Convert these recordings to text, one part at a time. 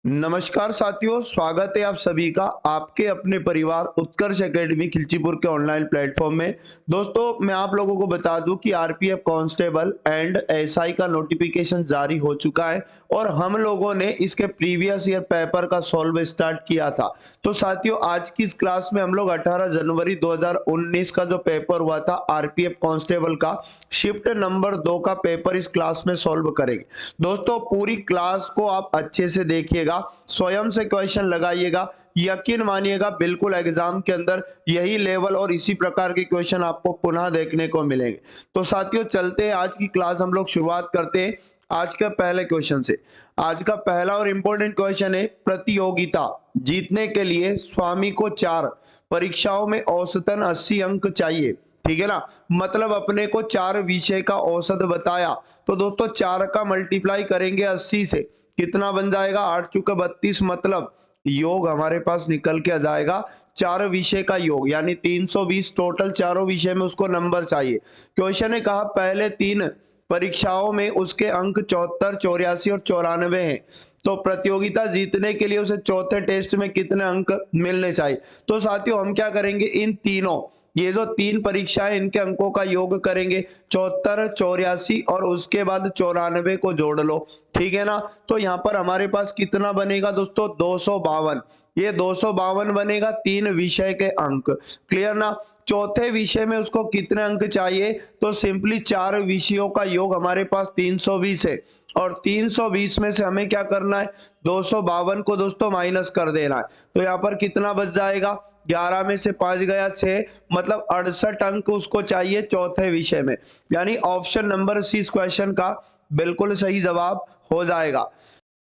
नमस्कार साथियों, स्वागत है आप सभी का आपके अपने परिवार उत्कर्ष एकेडमी खिलचीपुर के ऑनलाइन प्लेटफॉर्म में। दोस्तों, मैं आप लोगों को बता दूं कि आरपीएफ कांस्टेबल एंड एसआई का नोटिफिकेशन जारी हो चुका है और हम लोगों ने इसके प्रीवियस ईयर पेपर का सॉल्व स्टार्ट किया था। तो साथियों, आज की इस क्लास में हम लोग 18 जनवरी 2019 का जो पेपर हुआ था आरपीएफ कांस्टेबल का शिफ्ट नंबर 2 का पेपर इस क्लास में सॉल्व करेंगे। दोस्तों, पूरी क्लास को आप अच्छे से देखिएगा, स्वयं से क्वेश्चन लगाइएगा, यकीन मानिएगा बिल्कुल एग्जाम के अंदर यही लेवल और इसी प्रकार के क्वेश्चन आपको पुनः देखने को मिलेंगे। तो साथियों, चलते हैं आज की क्लास, हम लोग शुरुआत करते हैं आज के पहले क्वेश्चन से। आज का पहला और इंपॉर्टेंट क्वेश्चन है, प्रतियोगिता जीतने के लिए स्वामी को 4 परीक्षाओं में औसतन 80 अंक चाहिए। ठीक है ना, मतलब अपने को 4 विषय का औसत बताया, तो दोस्तों 4 का मल्टीप्लाई करेंगे 80 से, कितना बन जाएगा 8 चुके 32, मतलब योग हमारे पास निकल के आ जाएगा 4 विषय का योग, यानी 320 टोटल चारों विषय में उसको नंबर चाहिए। क्वेश्चन ने कहा पहले 3 परीक्षाओं में उसके अंक 74, 84 और 94 हैं, तो प्रतियोगिता जीतने के लिए उसे चौथे टेस्ट में कितने अंक मिलने चाहिए। तो साथियों, हम क्या करेंगे, इन तीनों ये जो 3 परीक्षाएं इनके अंकों का योग करेंगे, 74, 84 और उसके बाद 94 को जोड़ लो। ठीक है ना, तो यहाँ पर हमारे पास कितना बनेगा दोस्तों, 252। ये 252 बनेगा 3 विषय के अंक। क्लियर ना। चौथे विषय में उसको कितने अंक चाहिए, तो सिंपली 4 विषयों का योग हमारे पास 320 है और 320 में से हमें क्या करना है, 252 को दोस्तों माइनस कर देना है। तो यहाँ पर कितना बच जाएगा, 11 में से 5 गया 6, मतलब 68 अंक उसको चाहिए चौथे विषय में, यानी ऑप्शन नंबर सी इस क्वेश्चन का बिल्कुल सही जवाब हो जाएगा।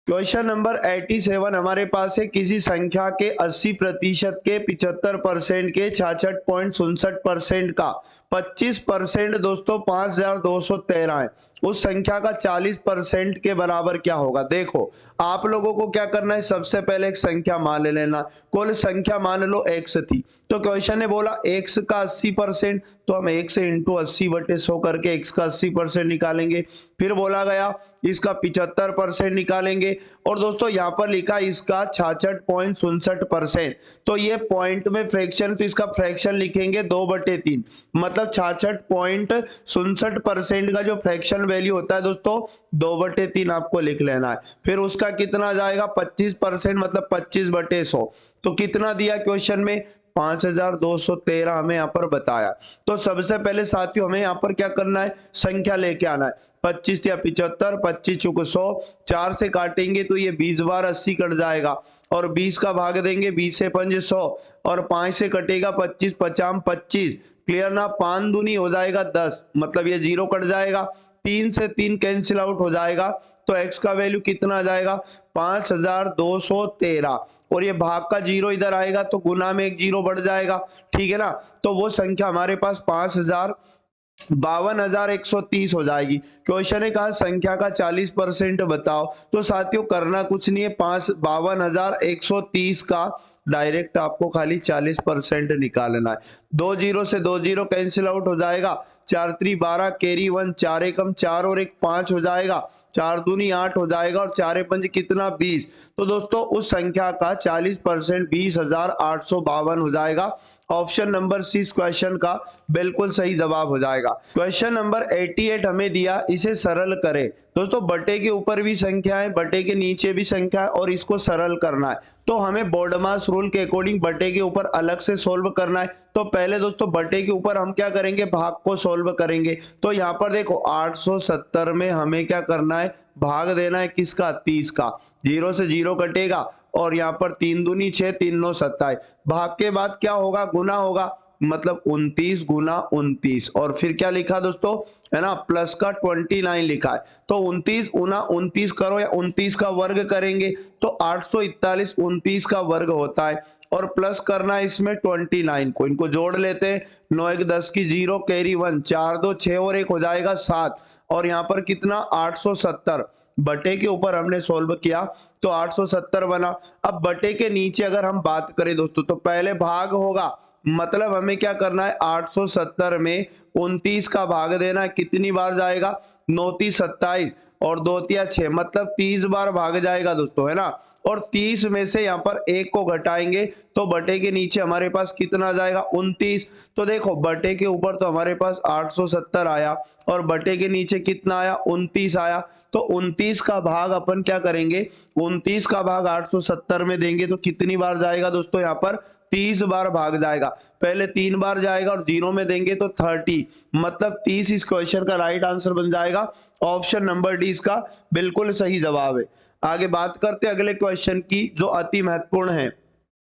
क्वेश्चन नंबर 87 हमारे पास है, किसी संख्या के 80% के, 75% के, 66.67% का 25% दोस्तों 5213 है, उस संख्या का 40% के बराबर क्या होगा। देखो, आप लोगों को क्या करना है, सबसे पहले एक संख्या मान लेना। कुल संख्या मान लो x थी, तो क्वेश्चन ने बोला x का 80%, तो हम x से इंटू 80/100 करके x का 80% निकालेंगे। फिर बोला गया इसका 75% निकालेंगे, और दोस्तों यहाँ पर लिखा इसका 66.67%, तो ये पॉइंट में फ्रैक्शन, तो इसका फ्रैक्शन लिखेंगे 2/3, मतलब 66.67% का जो फ्रैक्शन वैल्यू होता है दोस्तों 2/3 आपको लिख लेना है। फिर उसका कितना जाएगा 25%, मतलब 25/100, तो कितना दिया क्वेश्चन में 5213 हमें यहाँ पर बताया। तो सबसे पहले साथियों हमें यहाँ पर क्या करना है, संख्या लेके आना है। 25 या 75, 25 चुक 100, 4 से काटेंगे तो ये 20 बार 80 कट जाएगा, और 20 का भाग देंगे, 20 से 5 100, और 5 से कटेगा 25, 50 25। क्लियर ना, 5 दूनी हो जाएगा 10, मतलब ये 0 कट जाएगा, 3 से 3 कैंसिल आउट हो जाएगा, तो x का वैल्यू कितना आ जाएगा 5213, और ये भाग का 0 इधर आएगा तो गुना में एक 0 बढ़ जाएगा। ठीक है ना, तो वो संख्या हमारे पास 52,130 हो जाएगी। क्वेश्चन ने कहा संख्या का 40% बताओ, तो साथियों करना कुछ नहीं है, 52,130 का डायरेक्ट आपको खाली 40% निकालना है। 2 0 से 2 0 कैंसिल आउट हो जाएगा, 4 3 12, कैरी 1, 4 एकम 4 और 1 5 हो जाएगा, 4 दूनी 8 हो जाएगा, और 4 5 कितना 20। तो दोस्तों उस संख्या का 40% 20,852 हो जाएगा। ऑप्शन नंबर सी इस क्वेश्चन का बिल्कुल सही जवाब हो जाएगा। क्वेश्चन नंबर 88 हमें दिया, इसे सरल करें। दोस्तों बटे के ऊपर भी संख्या है, बटे के नीचे भी संख्या है, और इसको सरल करना है, तो हमें बोर्डमास रूल के अकॉर्डिंग बटे के ऊपर अलग से सोल्व करना है। तो पहले दोस्तों बटे के ऊपर हम क्या करेंगे, भाग को सोल्व करेंगे। तो यहाँ पर देखो 870 में हमें क्या करना है, भाग देना है किसका, 30 का, 0 से 0 कटेगा, और यहाँ पर 3 दूनी 6, 3 9 27, भाग के बाद क्या होगा, गुना होगा, मतलब 29 गुना 29, और फिर क्या लिखा दोस्तों, है ना, प्लस का 29 लिखा है, तो 29 गुना 29 करो, या 29 का वर्ग करेंगे तो 841 29 का वर्ग होता है, और प्लस करना है इसमें 29 को, इनको जोड़ लेते हैं, 9 1 10 की 0, कैरी 1, 4 2 6 और 1 हो जाएगा 7, और यहाँ पर कितना 870 बटे के ऊपर हमने सोल्व किया तो 870 बना। अब बटे के नीचे अगर हम बात करें दोस्तों, तो पहले भाग होगा, मतलब हमें क्या करना है, 870 में 29 का भाग देना है, कितनी बार जाएगा, 9 3 27 और 2 3 6, मतलब 30 बार भाग जाएगा दोस्तों, है ना। और 30 में से यहाँ पर 1 को घटाएंगे तो बटे के नीचे हमारे पास कितना आ जाएगा 29। तो देखो बटे के ऊपर तो हमारे पास 870 आया और बटे के नीचे कितना आया 29 आया। तो 29 का भाग अपन क्या करेंगे, 29 का भाग 870 में देंगे तो कितनी बार जाएगा दोस्तों, यहाँ पर 30 बार भाग जाएगा। पहले 3 बार जाएगा और 0 में देंगे तो 30, मतलब 30 इस क्वेश्चन का राइट आंसर बन जाएगा। ऑप्शन नंबर डी इसका बिल्कुल सही जवाब है। आगे बात करते हैं अगले क्वेश्चन की जो अति महत्वपूर्ण है।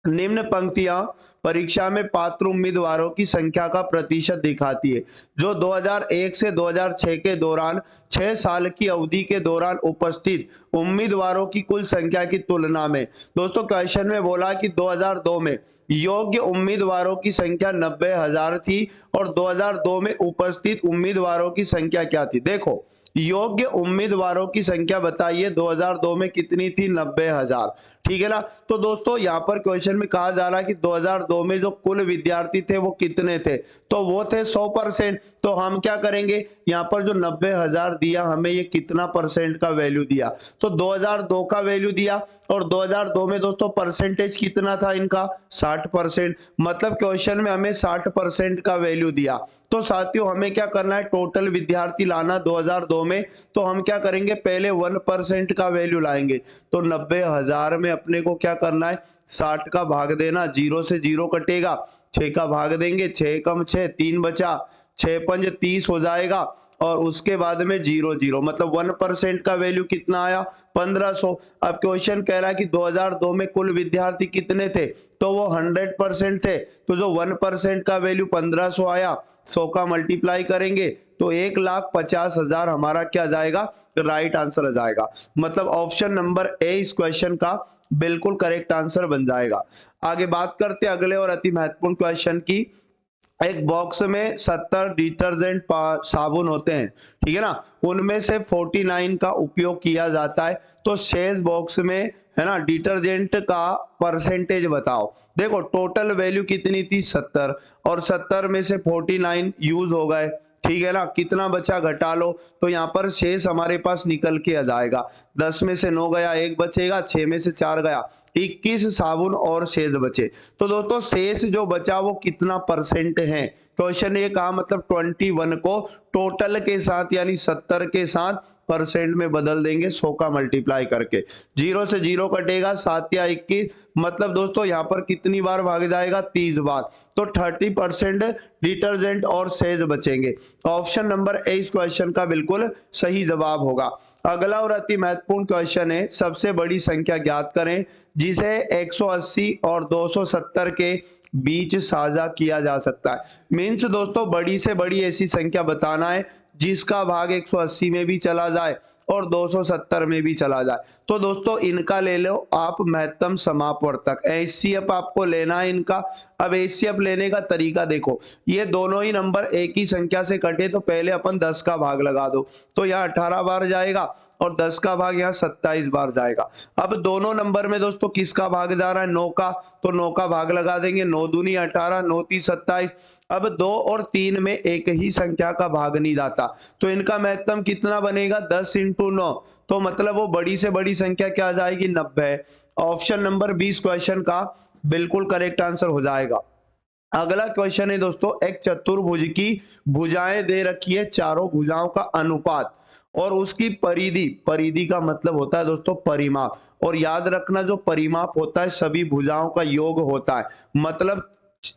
निम्न पंक्तियां परीक्षा में पात्र उम्मीदवारों की संख्या का प्रतिशत दिखाती है जो 2001 से 2006 के दौरान 6 साल की अवधि के दौरान उपस्थित उम्मीदवारों की कुल संख्या की तुलना में। दोस्तों क्वेश्चन में बोला कि 2002 में योग्य उम्मीदवारों की संख्या 90,000 थी और 2002 में उपस्थित उम्मीदवारों की संख्या क्या थी। देखो योग्य उम्मीदवारों की संख्या बताइए 2002 में कितनी थी, 90,000, ठीक है ना। तो दोस्तों यहाँ पर क्वेश्चन में कहा जा रहा है कि 2002 में जो कुल विद्यार्थी थे वो कितने थे, तो वो थे 100%। तो हम क्या करेंगे, यहाँ पर जो 90,000 दिया हमें ये कितना परसेंट का वैल्यू दिया, तो 2002 का वैल्यू दिया और 2002 में दोस्तों परसेंटेज कितना था इनका 60%, मतलब क्वेश्चन में हमें 60% का वैल्यू दिया। तो साथियों हमें क्या करना है, टोटल विद्यार्थी लाना 2002 में, तो हम क्या करेंगे पहले 1% का वैल्यू लाएंगे। तो 90,000 में अपने को क्या करना है 60 का भाग देना, 0 से 0 कटेगा, 6 का भाग देंगे, 6 कम 6 3 बचा, 6 पंज 30 हो जाएगा और उसके बाद में 0 0, मतलब 1% का वैल्यू कितना आया 1500। अब क्वेश्चन कह रहा है कि 2002 में कुल विद्यार्थी कितने थे, तो वो 100% थे, तो जो 1% का वैल्यू 1500 आया, 100 का मल्टीप्लाई करेंगे तो 1,50,000 हमारा क्या जाएगा, राइट आंसर आ जाएगा। मतलब ऑप्शन नंबर ए इस क्वेश्चन का बिल्कुल करेक्ट आंसर बन जाएगा। आगे बात करते हैं अगले और अति महत्वपूर्ण क्वेश्चन की। एक बॉक्स में 70 डिटर्जेंट साबुन होते हैं, ठीक है ना, उनमें से 49 का उपयोग किया जाता है, तो शेष बॉक्स में है ना डिटर्जेंट का परसेंटेज बताओ। देखो टोटल वैल्यू कितनी थी 70 और 70 में से 49 यूज हो गए, ठीक है ना, कितना बचा घटा लो, तो यहाँ पर शेष हमारे पास निकल के आ जाएगा। 10 में से 9 गया, 1 बचेगा, 6 में से 4 गया, 21 साबुन और शेष बचे। तो दोस्तों शेष जो बचा वो कितना परसेंट है, क्वेश्चन ये कहा, मतलब 21 को टोटल के साथ यानी 70 के साथ परसेंट में बदल देंगे 100 का मल्टीप्लाई करके, 0 से 0 कटेगा, 7 या 21, मतलब दोस्तों यहाँ पर कितनी बार भाग जाएगा 30 बार, तो 30% डिटर्जेंट और शेष बचेंगे। ऑप्शन नंबर ए इस क्वेश्चन का बिल्कुल सही जवाब होगा। अगला और अति महत्वपूर्ण क्वेश्चन है, सबसे बड़ी संख्या ज्ञात करें जिसे 180 और 270 के बीच साझा किया जा सकता है। मीन्स दोस्तों बड़ी से बड़ी ऐसी संख्या बताना है जिसका भाग 180 में भी चला जाए और 270 में भी चला जाए। तो दोस्तों इनका ले लो आप महत्तम समापवर्तक, एचसीएफ आपको लेना है इनका। अब एचसीएफ लेने का तरीका देखो, ये दोनों ही नंबर एक ही संख्या से कटे तो पहले अपन 10 का भाग लगा दो, तो यहाँ 18 बार जाएगा और 10 का भाग यहाँ 27 बार जाएगा। अब दोनों नंबर में दोस्तों किसका भाग जा रहा है 9 का, तो 9 का भाग लगा देंगे, 9 दूनी 18, 9 तीस 27। अब 2 और 3 में एक ही संख्या का भाग नहीं जाता, तो इनका महत्तम कितना बनेगा 10 × 9, तो मतलब वो बड़ी से बड़ी संख्या क्या आ जाएगी 90। ऑप्शन नंबर 20 क्वेश्चन का बिल्कुल करेक्ट आंसर हो जाएगा। अगला क्वेश्चन है दोस्तों, एक चतुर्भुज की भुजाएं दे रखी है, चारों भुजाओं का अनुपात और उसकी परिधि, परिधि का मतलब होता है दोस्तों परिमाप, और याद रखना जो परिमाप होता है सभी भुजाओं का योग होता है। मतलब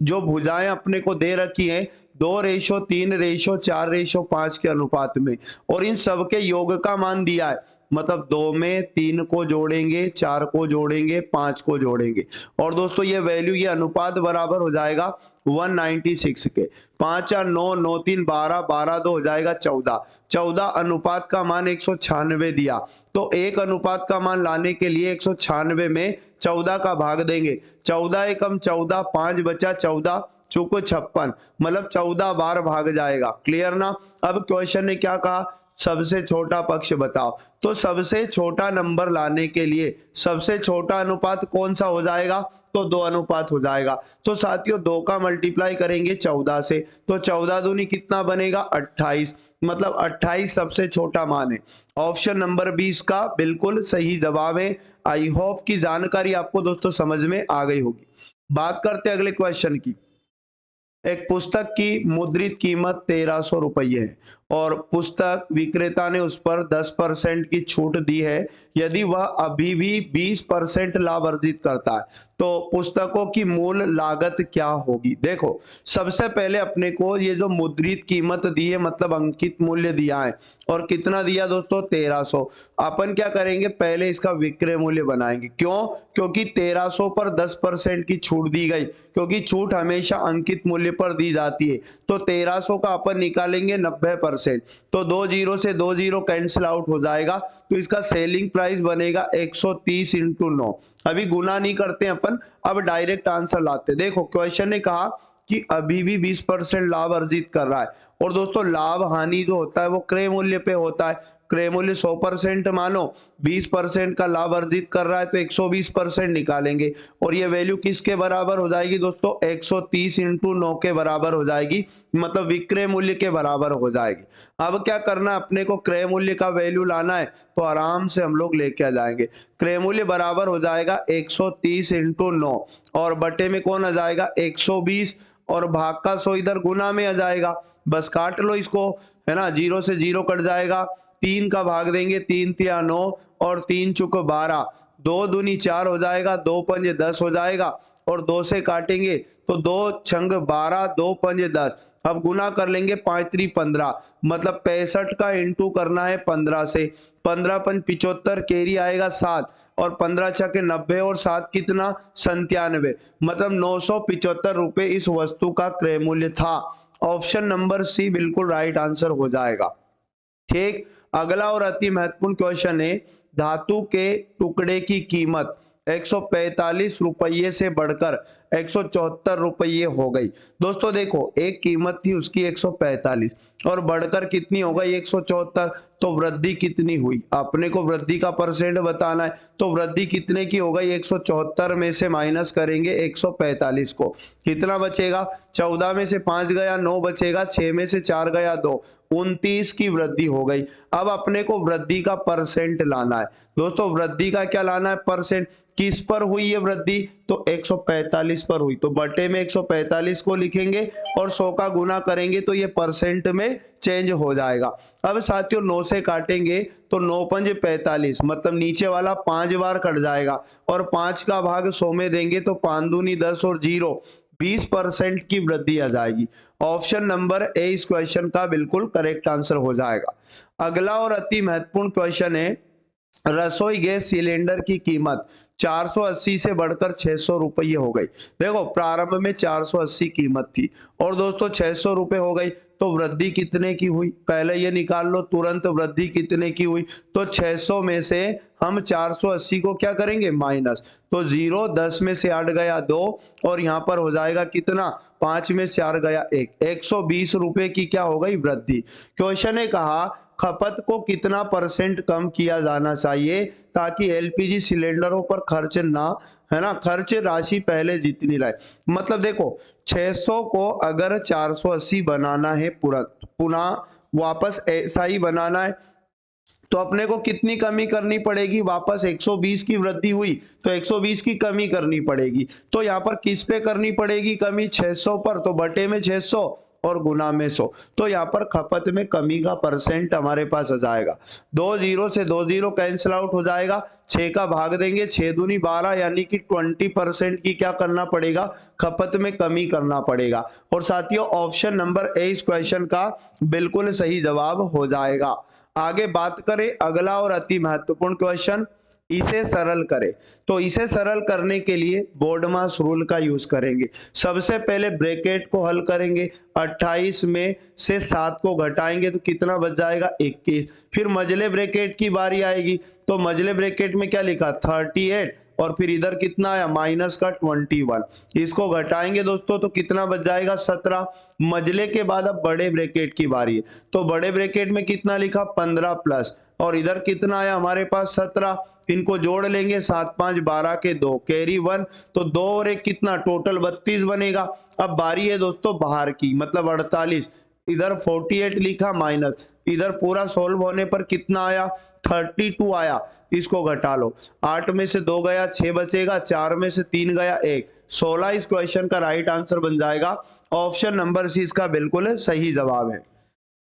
जो भुजाएं अपने को दे रखी हैं 2:3:4:5 के अनुपात में, और इन सब के योग का मान दिया है, मतलब 2 में 3 को जोड़ेंगे, 4 को जोड़ेंगे, 5 को जोड़ेंगे, और दोस्तों ये वैल्यू, ये अनुपात बराबर हो जाएगा 196 के। 5 और 9, 9 3 12, 12 2 हो जाएगा 14, 14 अनुपात का मान 196 दिया, तो एक अनुपात का मान लाने के लिए 196 में 14 का भाग देंगे, 14 एकम 14, 5 बचा 14 चौको 56, मतलब 14 बार भाग जाएगा। क्लियर ना। अब क्वेश्चन ने क्या कहा, सबसे छोटा पक्ष बताओ। तो सबसे छोटा नंबर लाने के लिए सबसे छोटा अनुपात कौन सा हो जाएगा, तो 2 अनुपात हो जाएगा। तो साथियों 2 का मल्टीप्लाई करेंगे 14 से, तो 14 दूनी कितना बनेगा 28, मतलब 28 सबसे छोटा मान है। ऑप्शन नंबर 20 का बिल्कुल सही जवाब है। आई होप की जानकारी आपको दोस्तों समझ में आ गई होगी। बात करते हैं अगले क्वेश्चन की। एक पुस्तक की मुद्रित कीमत 1300 रुपये है और पुस्तक विक्रेता ने उस पर 10% की छूट दी है। यदि वह अभी भी 20% लाभ अर्जित करता है तो पुस्तकों की मूल लागत क्या होगी। देखो सबसे पहले अपने को ये जो मुद्रित कीमत दी है मतलब अंकित मूल्य दिया है, और कितना दिया दोस्तों 1300। अपन क्या करेंगे, पहले इसका विक्रय मूल्य बनाएंगे। क्यों, क्योंकि 1300 पर 10% की छूट दी गई, क्योंकि छूट हमेशा अंकित मूल्य पर दी जाती है। तो 1300 का अपन निकालेंगे 90%, तो 2 जीरो से 2 जीरो कैंसिल आउट हो जाएगा। तो इसका सेलिंग प्राइस बनेगा 130 इंटू 9। अभी गुना नहीं करते अपन, अब डायरेक्ट आंसर लाते। देखो क्वेश्चन ने कहा कि अभी भी 20% लाभ अर्जित कर रहा है, और दोस्तों लाभ हानि जो होता है वो क्रय मूल्य पे होता है। क्रय मूल्य 100% मानो, 20% का लाभ अर्जित कर रहा है तो 120% निकालेंगे, और ये वैल्यू किसके बराबर हो जाएगी दोस्तों 130 इंटू 9 के बराबर हो जाएगी, मतलब विक्रय मूल्य के बराबर हो जाएगी। अब क्या करना है, अपने को क्रय मूल्य का वैल्यू लाना है, तो आराम से हम लोग लेके आ जाएंगे। क्रय मूल्य बराबर हो जाएगा 130 इंटू 9, और बटे में कौन आ जाएगा 120, और भाग का 100 इधर गुना में आ जाएगा। बस काट लो इसको, है ना, 0 से 0 कट जाएगा। 3 का भाग देंगे, 3 तिया 9 और 3 चुक 12, 2 दूनी 4 हो जाएगा, 2 पंजे 10 हो जाएगा, और 2 से काटेंगे तो 2 छंग 12, 2 पंजे 10। अब गुना कर लेंगे 5 3 15, मतलब 65 का इंटू करना है 15 से। 15 पंज 75, कैरी आएगा 7, और 15 छके 90, और 7 कितना 97, मतलब 975 रुपए इस वस्तु का क्रय मूल्य था। ऑप्शन नंबर सी बिल्कुल राइट आंसर हो जाएगा। ठीक, अगला और अति महत्वपूर्ण क्वेश्चन है, धातु के टुकड़े की कीमत 145 रुपये से बढ़कर 174 रुपये हो गई। दोस्तों देखो एक कीमत थी उसकी 145 और बढ़कर कितनी हो गई 174, तो वृद्धि कितनी हुई, अपने को वृद्धि का परसेंट बताना है। तो वृद्धि कितने की हो गई, 174 में से माइनस करेंगे 145 को, कितना बचेगा, 14 में से 5 गया 9 बचेगा, 6 में से 4 गया 2, 29 की वृद्धि हो गई। अब अपने को वृद्धि का परसेंट लाना है। दोस्तों वृद्धि का क्या लाना है, परसेंट। किस पर हुई ये वृद्धि, तो 145 पर हुई, तो बटे में 145 को लिखेंगे और 100 का गुना करेंगे तो ये परसेंट में चेंज हो जाएगा। अब साथियों 9 से काटेंगे तो 9 पंजे 45, मतलब नीचे वाला 5 बार कट जाएगा, और 5 का भाग 100 में देंगे तो 5 दूनी 10 और 0, 20% की वृद्धि आ जाएगी। ऑप्शन नंबर ए इस क्वेश्चन का बिल्कुल करेक्ट आंसर हो जाएगा। अगला और अति महत्वपूर्ण क्वेश्चन है, रसोई गैस सिलेंडर की कीमत 480 से बढ़कर 600 रुपये हो गई। देखो प्रारंभ में 480 कीमत थी और दोस्तों 600 रुपये हो गई, तो वृद्धि कितने की हुई, पहले ये निकाल लो तुरंत वृद्धि कितने की हुई। तो 600 में से हम 480 को क्या करेंगे माइनस, तो 0, 10 में से 8 गया 2, और यहाँ पर हो जाएगा कितना, 5 में 4 गया 1, 120 रुपए की क्या हो गई वृद्धि। क्वेश्चन ने कहा खपत को कितना परसेंट कम किया जाना चाहिए ताकि एलपीजी सिलेंडरों पर खर्च ना, है ना, खर्च राशि पहले जितनी रहे। मतलब देखो 600 को अगर 480 बनाना है पुनः वापस ऐसा ही बनाना है, तो अपने को कितनी कमी करनी पड़ेगी, वापस 120 की वृद्धि हुई तो 120 की कमी करनी पड़ेगी। तो यहाँ पर किस पे करनी पड़ेगी कमी, 600 पर, तो बटे में 600 और गुना में 100, तो यहाँ पर खपत में कमी का परसेंट हमारे पास आ जाएगा। 2 जीरो से 2 जीरो कैंसिल आउट हो जाएगा, 6 का भाग देंगे, 6 दूनी 12, यानी कि 20% की क्या करना पड़ेगा, खपत में कमी करना पड़ेगा। और साथियों ऑप्शन नंबर ए इस क्वेश्चन का बिल्कुल सही जवाब हो जाएगा। आगे बात करें अगला और अति महत्वपूर्ण क्वेश्चन, इसे सरल करें। तो इसे सरल करने के लिए बोर्डमास रूल का यूज करेंगे। सबसे पहले ब्रैकेट को हल करेंगे, 28 में से 7 को घटाएंगे तो कितना बच जाएगा 21। फिर मजले ब्रैकेट की बारी आएगी, तो मजले ब्रैकेट में क्या लिखा 38 और फिर इधर कितना आया माइनस का 21, इसको घटाएंगे दोस्तों तो कितना बच जाएगा 17। मजले के बाद अब बड़े ब्रैकेट की बारी है, तो बड़े ब्रैकेट में कितना लिखा 15 प्लस, और इधर कितना आया हमारे पास 17, इनको जोड़ लेंगे 7 5 12 के 2 कैरी 1, तो 2 और 1 कितना टोटल 32 बनेगा। अब बारी है दोस्तों बाहर की, मतलब 48, इधर 48 लिखा माइनस, इधर पूरा सोल्व होने पर कितना आया 32 आया, इसको घटा लो, 8 में से 2 गया 6 बचेगा, 4 में से 3 गया 1, 16 इस क्वेश्चन का राइट आंसर बन जाएगा। ऑप्शन नंबर सी इसका बिल्कुल सही जवाब है।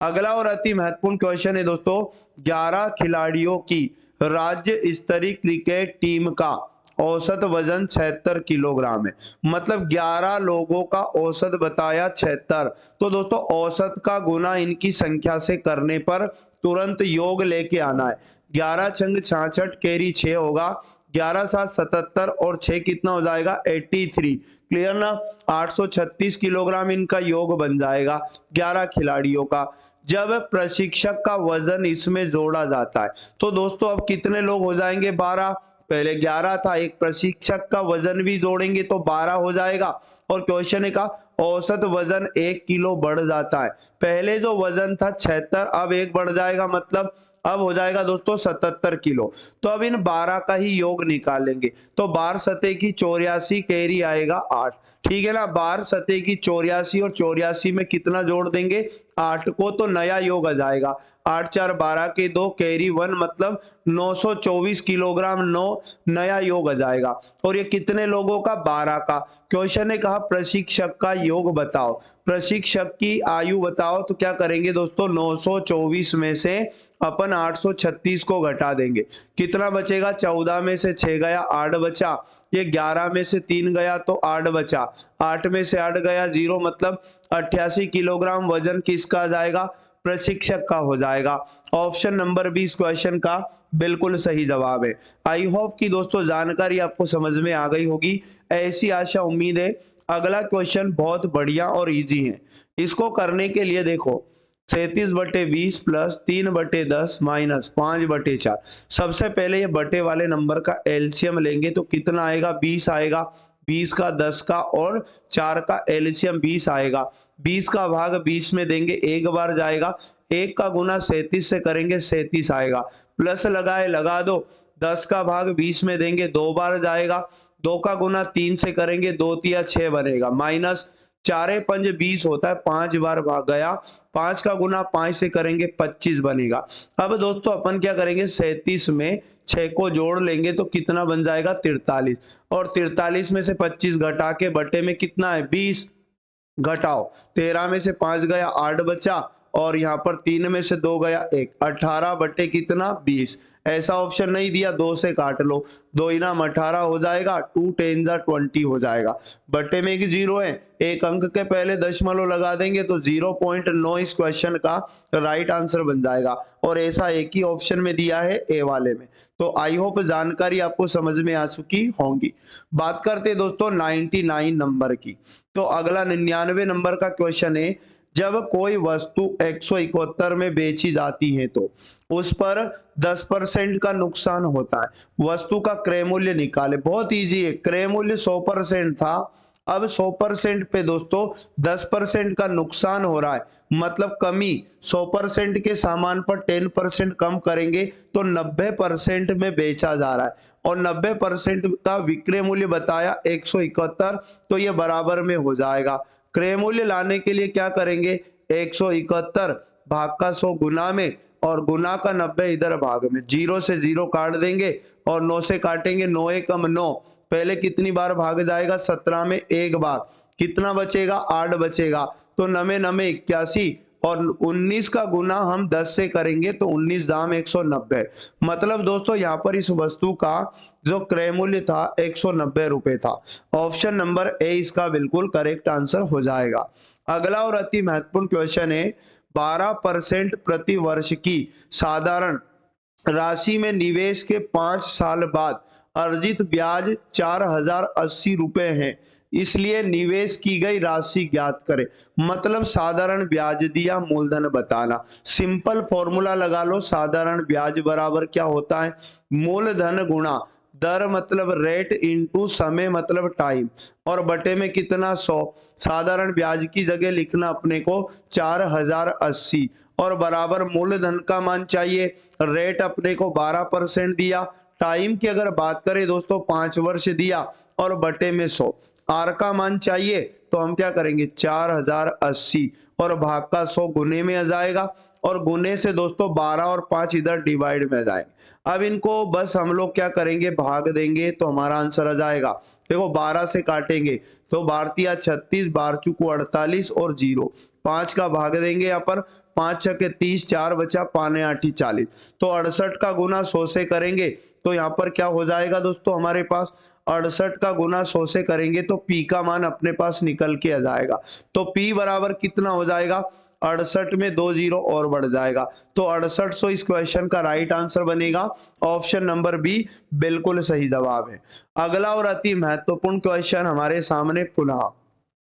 अगला और अति महत्वपूर्ण क्वेश्चन है दोस्तों, 11 खिलाड़ियों की राज्य स्तरीय क्रिकेट टीम का औसत वजन 76 किलोग्राम है, मतलब 11 लोगों का औसत बताया 76, तो दोस्तों औसत का गुना इनकी संख्या से करने पर तुरंत योग लेके आना है। 11 छंग 66 कैरी 6 होगा, 11 7 77 और 6 कितना हो जाएगा 83, क्लियर ना, 836 किलोग्राम इनका योग बन जाएगा 11 खिलाड़ियों का। जब प्रशिक्षक का वजन इसमें जोड़ा जाता है तो दोस्तों अब कितने लोग हो जाएंगे 12, पहले 11 था, एक प्रशिक्षक का वजन भी जोड़ेंगे तो 12 हो जाएगा, और क्वेश्चन का औसत वजन 1 किलो बढ़ जाता है, पहले जो वजन था 76 अब 1 बढ़ जाएगा, मतलब अब हो जाएगा दोस्तों 77 किलो। तो अब इन 12 का ही योग निकालेंगे, तो 12 सतह की 84 कैरी आएगा 8, ठीक है ना, 12 सतह की 84 और 84 में कितना जोड़ देंगे 8 को, तो नया योग आ जाएगा 8 4 12 के 2 कैरी 1, मतलब 924 किलोग्राम 9 नया योग आ जाएगा। और ये कितने लोगों का 12 का। क्वेश्चन ने कहा प्रशिक्षक का योग बताओ, प्रशिक्षक की आयु बताओ, तो क्या करेंगे दोस्तों 924 में से अपन 836 को घटा देंगे, कितना बचेगा 14 में से 6 गया 8 बचा, ये 11 में से 3 गया तो 8 बचा, 8 में से 8 गया 0, मतलब 88 किलोग्राम वजन किसका आ जाएगा प्रशिक्षक का हो जाएगा। ऑप्शन नंबर 20 क्वेश्चन का बिल्कुल सही जवाब है। आई होप कि दोस्तों जानकारी आपको समझ में आ गई होगी, ऐसी आशा उम्मीद है। अगला क्वेश्चन बहुत बढ़िया और इजी है, इसको करने के लिए देखो 37/20 प्लस 3/10 माइनस 5/4, सबसे पहले ये बटे वाले नंबर का एलसीएम लेंगे तो कितना आएगा 20 आएगा, 20 का 10 का और 4 का एलसीएम 20 आएगा, 20 का भाग 20 में देंगे एक बार जाएगा, 1 का गुना 37 से करेंगे 37 आएगा, प्लस लगाए लगा दो, 10 का भाग 20 में देंगे 2 बार जाएगा, 2 का गुना 3 से करेंगे 2 तिया 6 बनेगा, माइनस 4 5 20 होता है 5 बार भाग गया, 5 का गुना 5 से करेंगे 25 बनेगा। अब दोस्तों अपन क्या करेंगे 37 में 6 को जोड़ लेंगे तो कितना बन जाएगा 43, और 43 में से 25 घटा के बटे में कितना है 20, घटाओ 13 में से 5 गया 8 बचा, और यहाँ पर 3 में से 2 गया 1, 18 बटे कितना 20, ऐसा ऑप्शन नहीं दिया 2 से काट लो, 2 इनाम 18 हो जाएगा, 2 10 जा 20 हो जाएगा, बटे में एक 0 है, एक अंक के पहले दशमलव लगा देंगे तो 0.9 इस क्वेश्चन का राइट आंसर बन जाएगा, और ऐसा एक ही ऑप्शन में दिया है ए वाले में। तो आई होप जानकारी आपको समझ में आ चुकी होंगी। बात करते दोस्तों 99 नंबर की, तो अगला 99 नंबर का क्वेश्चन है, जब कोई वस्तु 171 में बेची जाती है तो उस पर 10% का नुकसान होता है, वस्तु का क्रय मूल्य निकाले। बहुत इजी है, क्रय मूल्य 100% था, अब 100% पे दोस्तों 10% का नुकसान हो रहा है, मतलब कमी, 100% के सामान पर 10% कम करेंगे तो 90% में बेचा जा रहा है, और 90% का विक्रय मूल्य बताया 171, तो ये बराबर में हो जाएगा। क्रय मूल्य लाने के लिए क्या करेंगे 171 भाग का 100 गुना में, और गुना का 90 इधर भाग में, 0 से 0 काट देंगे और 9 से काटेंगे, 9 एकम 9, पहले कितनी बार भाग जाएगा 17 में एक बार, कितना बचेगा 8 बचेगा, तो 9 9 81, और 19 का गुना हम 10 से करेंगे तो 19 दाम 190, मतलब दोस्तों यहाँ पर इस वस्तु का जो क्रय मूल्य था 190 रुपए था। ऑप्शन नंबर ए इसका बिल्कुल करेक्ट आंसर हो जाएगा। अगला और अति महत्वपूर्ण क्वेश्चन है, 12% प्रति वर्ष की साधारण राशि में निवेश के 5 साल बाद अर्जित ब्याज 4080 रुपए है, इसलिए निवेश की गई राशि ज्ञात करें। मतलब साधारण ब्याज दिया, मूलधन बताना, सिंपल फॉर्मूला लगा लो, साधारण ब्याज बराबर क्या होता है मूलधन गुणा दर मतलब रेट इनटू समय मतलब टाइम, और बटे में कितना 100। साधारण ब्याज की जगह लिखना अपने को 4080 और बराबर मूलधन का मान चाहिए। रेट अपने को 12% दिया। टाइम की अगर बात करें दोस्तों 5 वर्ष दिया और बटे में 100। आर का मान चाहिए तो हम क्या करेंगे 4080 और भाग का 100 गुने में आ जाएगा, और गुने से दोस्तों 12 और 5 इधर डिवाइड में आ जाएंगे। अब इनको बस हम लोग क्या करेंगे भाग देंगे तो हमारा आंसर आ जाएगा। देखो 12 से काटेंगे तो 12 36, 12 चुकू 48 और 0, 5 का भाग देंगे यहाँ पर, 5 छके 30, 4 बचा, 5 8 40। तो 68 का गुना 100 से करेंगे तो यहाँ पर क्या हो जाएगा दोस्तों हमारे पास 68 का गुना 100 से करेंगे तो पी का मान अपने पास निकल के आ जाएगा। तो पी बराबर कितना हो जाएगा 68 में 2 जीरो और बढ़ जाएगा, तो 6800 इस क्वेश्चन का राइट आंसर बनेगा। ऑप्शन नंबर बी बिल्कुल सही जवाब है। अगला और अति महत्वपूर्ण क्वेश्चन हमारे सामने पुनः,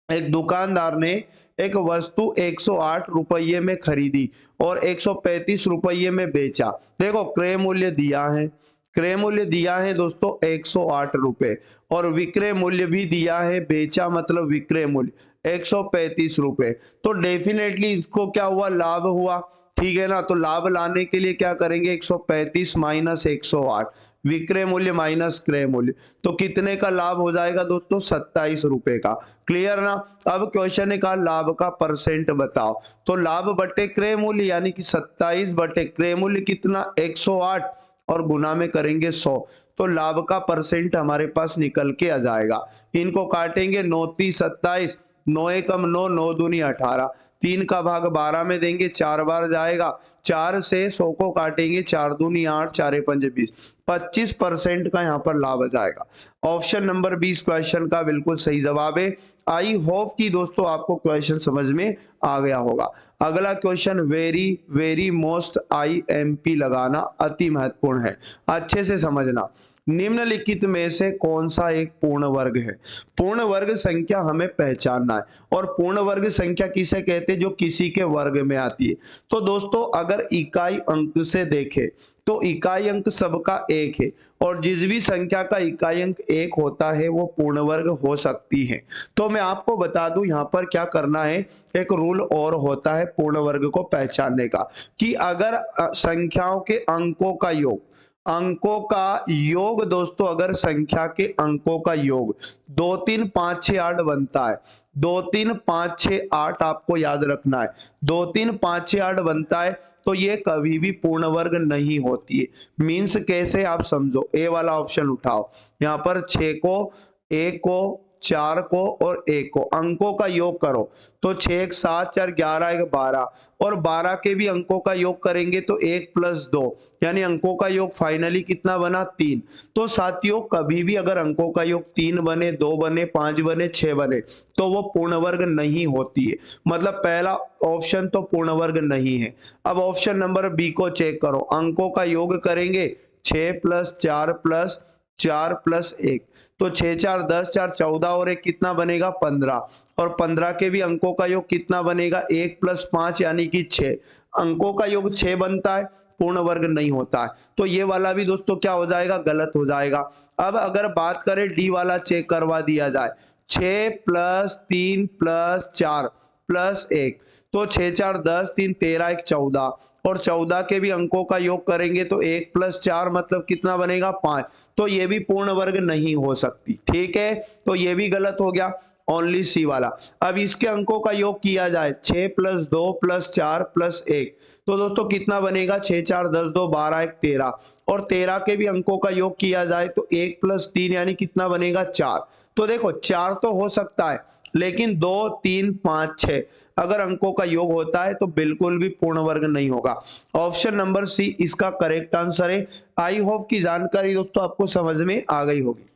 एक दुकानदार ने एक वस्तु 108 रुपये में खरीदी और 135 रुपये में बेचा। देखो क्रय मूल्य दिया है, क्रय मूल्य दिया है दोस्तों 108 रुपए और विक्रय मूल्य भी दिया है, बेचा मतलब विक्रय मूल्य 135 रुपए। तो डेफिनेटली इसको क्या हुआ लाभ हुआ, ठीक है ना। तो लाभ लाने के लिए क्या करेंगे 135 माइनस 108, विक्रय मूल्य माइनस क्रय मूल्य, तो कितने का लाभ हो जाएगा दोस्तों 27 रुपए का। क्लियर ना। अब क्वेश्चन ने कहा लाभ का परसेंट बताओ, तो लाभ बटे क्रय मूल्य यानी कि 27 बटे क्रय मूल्य कितना 108 और गुना में करेंगे 100, तो लाभ का परसेंट हमारे पास निकल के आ जाएगा। इनको काटेंगे 9 30 27, 9 एकम 9, 9 दूनी 18, 3 का भाग 12 में देंगे, 4 बार जाएगा, 4 से 100 को काटेंगे, 4 दूनी 8, 4 पंजे 20, 25% का यहाँ पर लाभ आ जाएगा। ऑप्शन नंबर 20 क्वेश्चन का बिल्कुल सही जवाब है। आई होप कि दोस्तों आपको क्वेश्चन समझ में आ गया होगा। अगला question very very most IMP लगाना अति महत्वपूर्ण है, अच्छे से समझना। निम्नलिखित में से कौन सा एक पूर्ण वर्ग है। पूर्ण वर्ग संख्या हमें पहचानना है, और पूर्ण वर्ग संख्या किसे कहते हैं जो किसी के वर्ग में आती है। तो दोस्तों अगर इकाई अंक से देखें तो इकाई अंक सबका एक है, और जिस भी संख्या का इकाई अंक एक होता है वो पूर्ण वर्ग हो सकती है। तो मैं आपको बता दूं यहाँ पर क्या करना है, एक रूल और होता है पूर्ण वर्ग को पहचानने का, कि अगर संख्याओं के अंकों का योग, अंकों का योग दोस्तों, अगर संख्या के अंकों का योग 2 3 5 6 8 बनता है, 2 3 5 6 8 आपको याद रखना है, 2 3 5 6 8 बनता है, तो ये कभी भी पूर्ण वर्ग नहीं होती है। मीन्स कैसे आप समझो, ए वाला ऑप्शन उठाओ, यहाँ पर 6 को, 1 को, 4 को और 1 को अंकों का योग करो तो 6 1 7 4 11 1 12, और 12 के भी अंकों का योग करेंगे तो 1 + 2 यानी अंकों का योग फाइनली कितना बना 3। तो साथियों कभी भी अगर अंकों का योग 3 बने, 2 बने, 5 बने, 6 बने तो वो पूर्ण वर्ग नहीं होती है। मतलब पहला ऑप्शन तो पूर्ण वर्ग नहीं है। अब ऑप्शन नंबर बी को चेक करो, अंकों का योग करेंगे 6 + 4 + 4 + 1, तो 6 4 10, 4 14 और 1 कितना बनेगा 15, और 15 के भी अंकों का योग कितना बनेगा 1 + 5 यानी कि 6। अंकों का योग 6 बनता है, पूर्ण वर्ग नहीं होता है। तो ये वाला भी दोस्तों क्या हो जाएगा गलत हो जाएगा। अब अगर बात करें डी वाला चेक करवा दिया जाए, 6 + 3 + 4 + 1, तो 6 4 10, 3 13 1 14, और 14 के भी अंकों का योग करेंगे तो 1 + 4 मतलब कितना बनेगा 5, तो ये भी पूर्ण वर्ग नहीं हो सकती। ठीक है, तो ये भी गलत हो गया, ओनली सी वाला। अब इसके अंकों का योग किया जाए 6 + 2 + 4 + 1, तो दोस्तों कितना बनेगा 6 4 10 2 12 1 13, और 13 के भी अंकों का योग किया जाए तो 1 + 3 यानी कितना बनेगा 4। तो देखो 4 तो हो सकता है, लेकिन 2 3 5 6 अगर अंकों का योग होता है तो बिल्कुल भी पूर्ण वर्ग नहीं होगा। ऑप्शन नंबर सी इसका करेक्ट आंसर है। आई होप की जानकारी दोस्तों आपको समझ में आ गई होगी।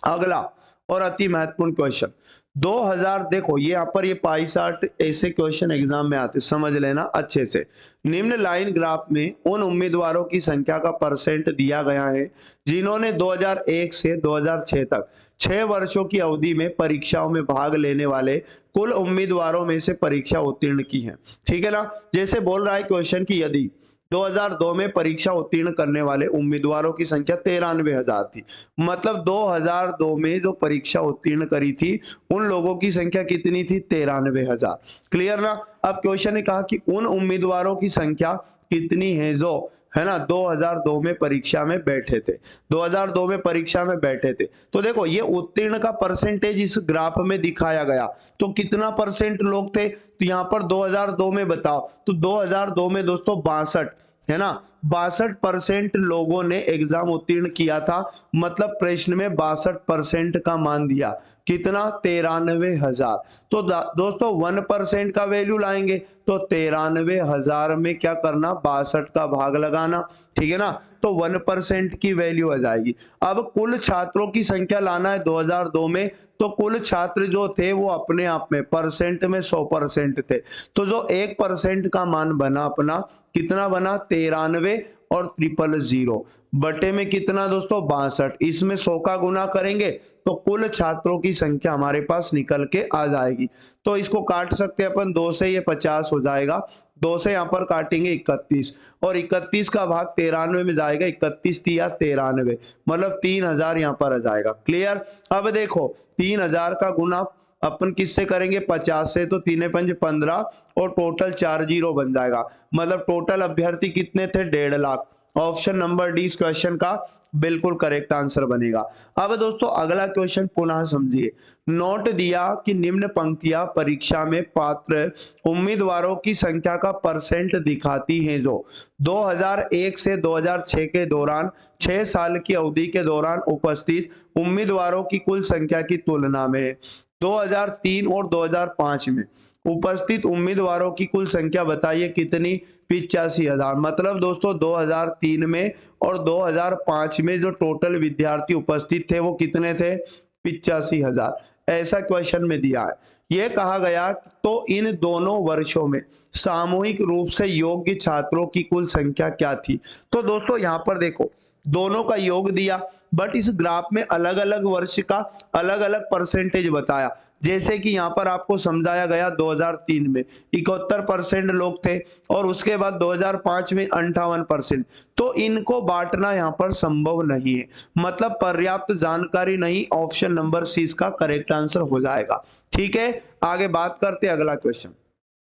अगला और अति महत्वपूर्ण क्वेश्चन 2000, देखो ये यहाँ पर ये पाई चार्ट ऐसे क्वेश्चन एग्जाम में आते, समझ लेना अच्छे से। निम्न लाइन ग्राफ में उन उम्मीदवारों की संख्या का परसेंट दिया गया है जिन्होंने 2001 से 2006 तक 6 वर्षों की अवधि में परीक्षाओं में भाग लेने वाले कुल उम्मीदवारों में से परीक्षा उत्तीर्ण की है। ठीक है ना। जैसे बोल रहा है क्वेश्चन की यदि 2002 में परीक्षा उत्तीर्ण करने वाले उम्मीदवारों की संख्या 93,000 थी। मतलब 2002 में जो परीक्षा उत्तीर्ण करी थी उन लोगों की संख्या कितनी थी? 93,000। क्लियर ना? अब क्वेश्चन ने कहा कि उन उम्मीदवारों की संख्या कितनी है जो, है ना, 2002 में परीक्षा में बैठे थे। 2002 में परीक्षा में बैठे थे। तो देखो ये उत्तीर्ण का परसेंटेज इस ग्राफ में दिखाया गया। तो कितना परसेंट लोग थे? तो यहाँ पर 2002 में बताओ, तो 2002 में दोस्तों 62, है ना, 62% लोगों ने एग्जाम उत्तीर्ण किया था। मतलब प्रश्न में 62% का मान दिया। कितना? 93,000। तो दोस्तों 1% का वैल्यू लाएंगे तो 93,000 में क्या करना? 62 का भाग लगाना। ठीक है ना? तो 1% की वैल्यू आ जाएगी। अब कुल छात्रों की संख्या लाना है 2002 में, तो कुल छात्र जो थे वो अपने आप में परसेंट में 100% थे। तो जो 1% का मान बना अपना, कितना बना? 93 और 000 बटे में कितना दोस्तों? 62। इसमें 100 का गुना करेंगे तो कुल छात्रों की संख्या हमारे पास निकल के आ जाएगी। तो इसको काट सकते हैं अपन 2 से, ये 50 हो जाएगा। 2 से यहाँ पर काटेंगे 31 और 31 का भाग 93 में जाएगा। 31 तिया 93, मतलब 3000 यहाँ पर आ जाएगा। क्लियर? अब देखो 3000 का गुना अपन किससे करेंगे? 50 से। तो 3 पंज 15 और टोटल 4 जीरो बन जाएगा। मतलब टोटल अभ्यर्थी कितने थे? 1.5 लाख। ऑप्शन नंबर डी इस क्वेश्चन का बिल्कुल करेक्ट आंसर बनेगा। अब दोस्तों अगला क्वेश्चन पुनः समझिए। नोट दिया कि निम्न पंक्तियां परीक्षा में पात्र उम्मीदवारों की संख्या का परसेंट दिखाती हैं जो 2001 से 2006 के दौरान 6 साल की अवधि के दौरान उपस्थित उम्मीदवारों की कुल संख्या की तुलना में 2003 और 2005 में उपस्थित उम्मीदवारों की कुल संख्या बताइए कितनी? 85,000। मतलब दोस्तों 2003 में और 2005 में जो टोटल विद्यार्थी उपस्थित थे वो कितने थे? 85,000। ऐसा क्वेश्चन में दिया है। यह कहा गया तो इन दोनों वर्षों में सामूहिक रूप से योग्य छात्रों की कुल संख्या क्या थी? तो दोस्तों यहाँ पर देखो दोनों का योग दिया, बट इस ग्राफ में अलग अलग वर्ष का अलग अलग परसेंटेज बताया। जैसे कि यहाँ पर आपको समझाया गया 2003 में 71% लोग थे और उसके बाद 2005 में 58%। तो इनको बांटना यहाँ पर संभव नहीं है, मतलब पर्याप्त जानकारी नहीं। ऑप्शन नंबर सी इसका करेक्ट आंसर हो जाएगा। ठीक है, आगे बात करते हैं अगला क्वेश्चन।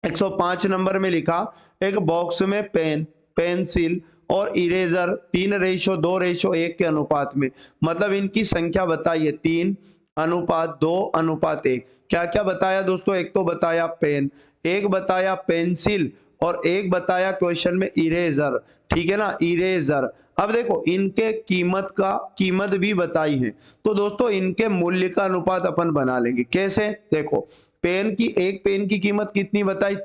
105 नंबर में लिखा एक बॉक्स में पेन, पेंसिल और इरेजर 3:2:1 के अनुपात में, मतलब इनकी संख्या बताइए। 3:2:1। क्या क्या बताया दोस्तों? एक तो बताया पेन, एक बताया पेंसिल और एक बताया क्वेश्चन में इरेजर। ठीक है ना, इरेजर। अब देखो इनके कीमत भी बताई है। तो दोस्तों इनके मूल्य का अनुपात अपन बना लेंगे। कैसे? देखो एक पेन की कीमत कितनी बताई?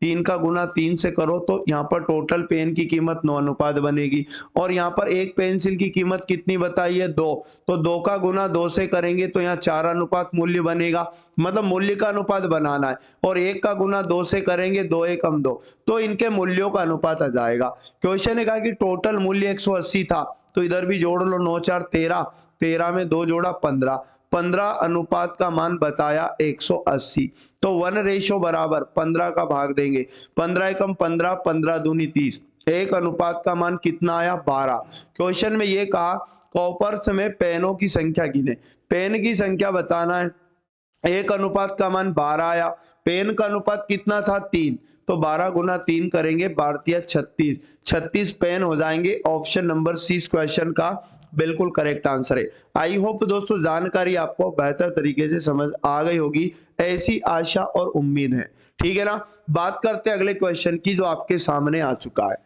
3 का गुना 3 से करो तो यहाँ पर टोटल पेन की कीमत 9 अनुपात बनेगी। और यहाँ पर एक पेंसिल की कीमत कितनी बताई है? 2, तो 2 का गुना 2 से करेंगे तो यहाँ 4 अनुपात मूल्य बनेगा। मतलब मूल्य का अनुपात बनाना है। और 1 का गुना 2 से करेंगे 2 एकम 2, तो इनके मूल्यों का अनुपात आ जाएगा। क्वेश्चन ने कहा कि टोटल मूल्य 180 था, तो इधर भी जोड़ लो। 9 4 13, 13 में 2 जोड़ा 15, 15 अनुपात का मान बताया 180। तो 1 बराबर 15 का भाग देंगे। 15 एकम 15, 15 दूनी 30। एक अनुपात का मान कितना आया? 12। क्वेश्चन में ये कहा कॉपर्स में पेनों की संख्या गिने। पेन की संख्या बताना है। एक अनुपात का मान 12 आया। पेन का अनुपात कितना था? 3, तो 12 गुना 3 करेंगे 12 36, 36 पेन हो जाएंगे। ऑप्शन नंबर सी इस क्वेश्चन का बिल्कुल करेक्ट आंसर है। आई होप दोस्तों जानकारी आपको बेहतर तरीके से समझ आ गई होगी, ऐसी आशा और उम्मीद है। ठीक है ना, बात करते हैं अगले क्वेश्चन की जो आपके सामने आ चुका है।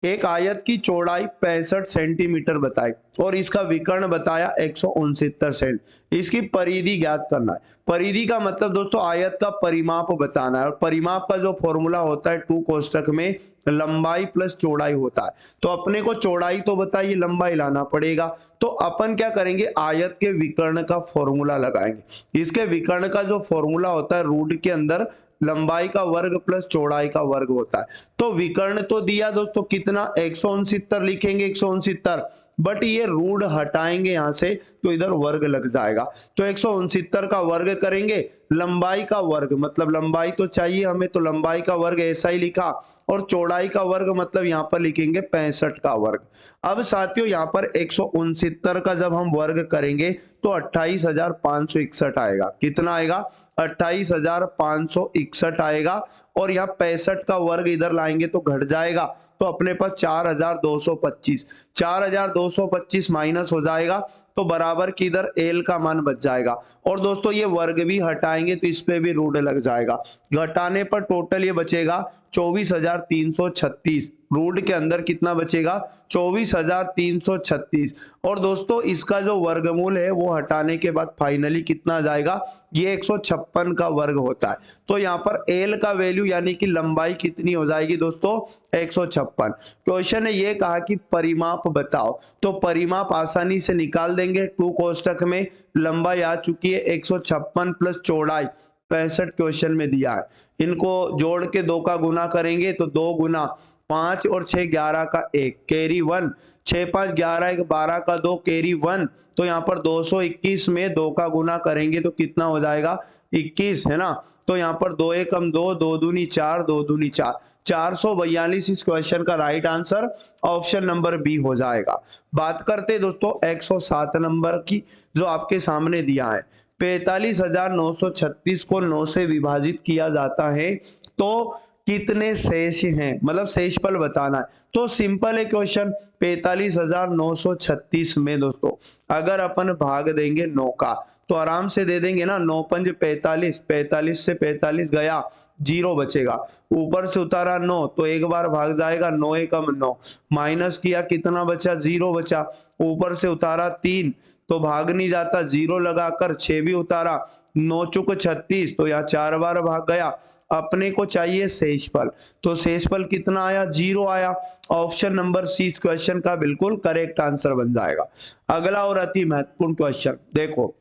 एक आयत की चौड़ाई 65 सेंटीमीटर बताई और इसका विकर्ण बताया 169 सेंट। इसकी परिधि ज्ञात करना है। परिधि का मतलब दोस्तों आयत का परिमाप बताना है। और परिमाप का जो फॉर्मूला होता है 2 कोष्ठक में लंबाई प्लस चौड़ाई होता है। तो अपने को चौड़ाई तो बताइए, लंबाई लाना पड़ेगा। तो अपन क्या करेंगे? आयत के विकर्ण का फॉर्मूला लगाएंगे। इसके विकर्ण का जो फॉर्मूला होता है रूट के अंदर लंबाई का वर्ग प्लस चौड़ाई का वर्ग होता है। तो विकर्ण तो दिया दोस्तों कितना? 169 लिखेंगे। 169 बट ये रूट हटाएंगे यहाँ से तो इधर वर्ग लग जाएगा। तो 169 का वर्ग करेंगे, लंबाई का वर्ग मतलब लंबाई तो चाहिए हमें, तो लंबाई का वर्ग ऐसा ही लिखा, और चौड़ाई का वर्ग मतलब यहाँ पर लिखेंगे 65 का वर्ग। अब साथियों यहाँ पर 169 का जब हम वर्ग करेंगे तो 28,561 आएगा। कितना आएगा? 28,561 आएगा। और यहाँ 65 का वर्ग इधर लाएंगे तो घट जाएगा, तो अपने पास 4,225, 4,225 माइनस हो जाएगा तो बराबर की इधर एल का मान बच जाएगा। और दोस्तों ये वर्ग भी हटाएंगे तो इस पे भी रूट लग जाएगा, घटाने पर टोटल ये बचेगा 24,336। रूट के अंदर कितना बचेगा? 24,336। और दोस्तों इसका जो वर्गमूल है वो हटाने के बाद फाइनली कितना आ जाएगा? ये 156 का वर्ग होता है। तो यहाँ पर एल का वैल्यू यानी कि लंबाई कितनी हो जाएगी दोस्तों? 156। क्वेश्चन ने ये कहा कि परिमाप बताओ, तो परिमाप आसानी से निकाल देंगे। 2 कोष्टक में लंबाई आ चुकी है 156 प्लस चौड़ाई 65 क्वेश्चन में दिया है। इनको जोड़ के 2 का गुना करेंगे तो 2 गुना 5 और 6 11 का 1 कैरी 1, 6 5 11 1 12 का 2 कैरी 1। तो यहाँ पर 221 में 2 का गुना करेंगे तो कितना हो जाएगा? 21 है ना। तो यहाँ पर 2 1 हम 2, 2 दूनी 4, 2 दूनी 4, 442 इस क्वेश्चन का right answer option number B हो जाएगा। बात करते हैं दोस्तों 107 नंबर की, जो आपके सामने दिया है। 45,936 को 9 से विभाजित किया जाता है तो कितने शेष हैं, मतलब शेषफल बताना है। तो सिंपल है क्वेश्चन। 45,936 में दोस्तों अगर अपन भाग देंगे 9 का तो आराम से दे देंगे ना। 9 पंज 45, 45 से 45 गया, 0 बचेगा। ऊपर से उतारा 9 तो एक बार भाग जाएगा, 9 एकम 9, माइनस किया कितना बचा? 0 बचा। ऊपर से उतारा 3 तो भाग नहीं जाता, 0 लगाकर 6 भी उतारा, 9 चुक 36 तो यहाँ 4 बार भाग गया। अपने को चाहिए शेषफल, तो शेषफल कितना आया? 0 आया। ऑप्शन नंबर सी इस क्वेश्चन का बिल्कुल करेक्ट आंसर बन जाएगा। अगला और अति महत्वपूर्ण क्वेश्चन देखो,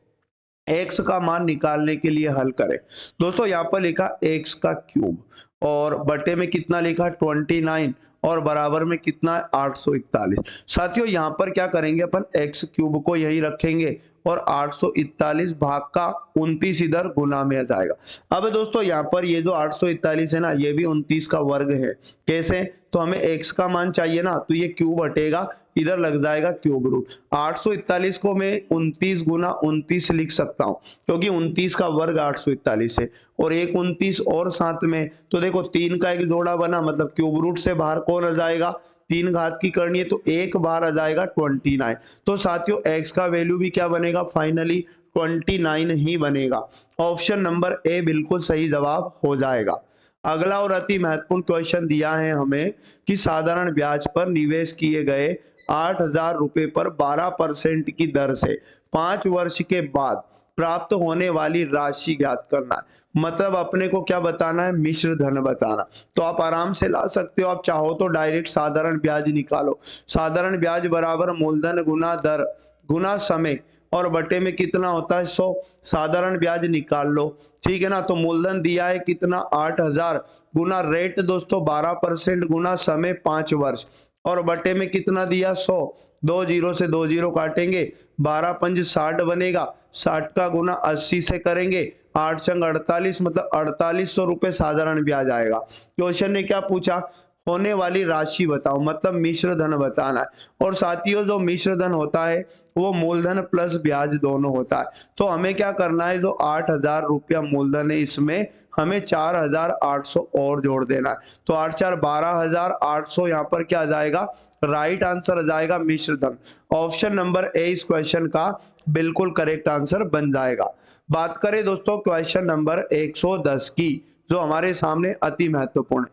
x का मान निकालने के लिए हल करें। दोस्तों यहाँ पर लिखा x का क्यूब और बटे में कितना लिखा? 29 और बराबर में कितना है? 841। साथियों यहाँ पर क्या करेंगे अपन? x क्यूब को यही रखेंगे और 841 भाग का 29 इधर गुना में आ जाएगा। अब दोस्तों यहाँ पर ये जो 841 है ना, ये भी 29 का वर्ग है। कैसे? तो हमें x का मान चाहिए ना, तो ये क्यूब हटेगा, इधर लग जाएगा क्यूब रूट। 841 को मैं 29 गुना 29 लिख सकता हूँ, क्योंकि 29 का वर्ग 841 है और एक 29 और साथ में, तो देखो 3 का एक जोड़ा बना, मतलब क्यूब रूट से बाहर कौन आ जाएगा? 3 घात की करनी है तो एक बार आ जाएगा 29। तो साथियों x का वैल्यू भी क्या बनेगा? फाइनली 29 ही बनेगा। ऑप्शन नंबर ए बिल्कुल सही जवाब हो जाएगा। अगला और अति महत्वपूर्ण क्वेश्चन दिया है हमें कि साधारण ब्याज पर निवेश किए गए 8,000 रुपए पर 12% की दर से 5 वर्ष के बाद प्राप्त होने वाली राशि ज्ञात करना है। मतलब अपने को क्या बताना है? मिश्र धन बताना। तो आप आराम से ला सकते हो, आप चाहो तो डायरेक्ट साधारण ब्याज निकालो। साधारण ब्याज बराबर मूलधन गुना दर गुना समय और बटे में कितना होता है? 100। साधारण ब्याज निकाल लो, ठीक है ना। तो मूलधन दिया है कितना? 8,000 गुना रेट दोस्तों 12% गुना समय 5 वर्ष और बटे में कितना दिया? 100। 2 जीरो से 2 जीरो काटेंगे, 12 पंज 60 बनेगा, 60 का गुना 80 से करेंगे, 8 छंग 48 मतलब 4800 रुपए साधारण ब्याज आएगा। क्वेश्चन ने क्या पूछा? होने वाली राशि बताओ, मतलब मिश्र धन बताना है। और साथियों जो मिश्र धन होता है वो मूलधन प्लस ब्याज दोनों होता है। तो हमें क्या करना है? जो 8,000 रुपया मूलधन है इसमें हमें 4,800 और जोड़ देना है। तो 8 4 12,800 यहाँ पर क्या आ जाएगा? राइट आंसर आ जाएगा मिश्र धन। ऑप्शन नंबर ए इस क्वेश्चन का बिल्कुल करेक्ट आंसर बन जाएगा। बात करें दोस्तों क्वेश्चन नंबर 110 की, जो हमारे सामने अति महत्वपूर्ण है।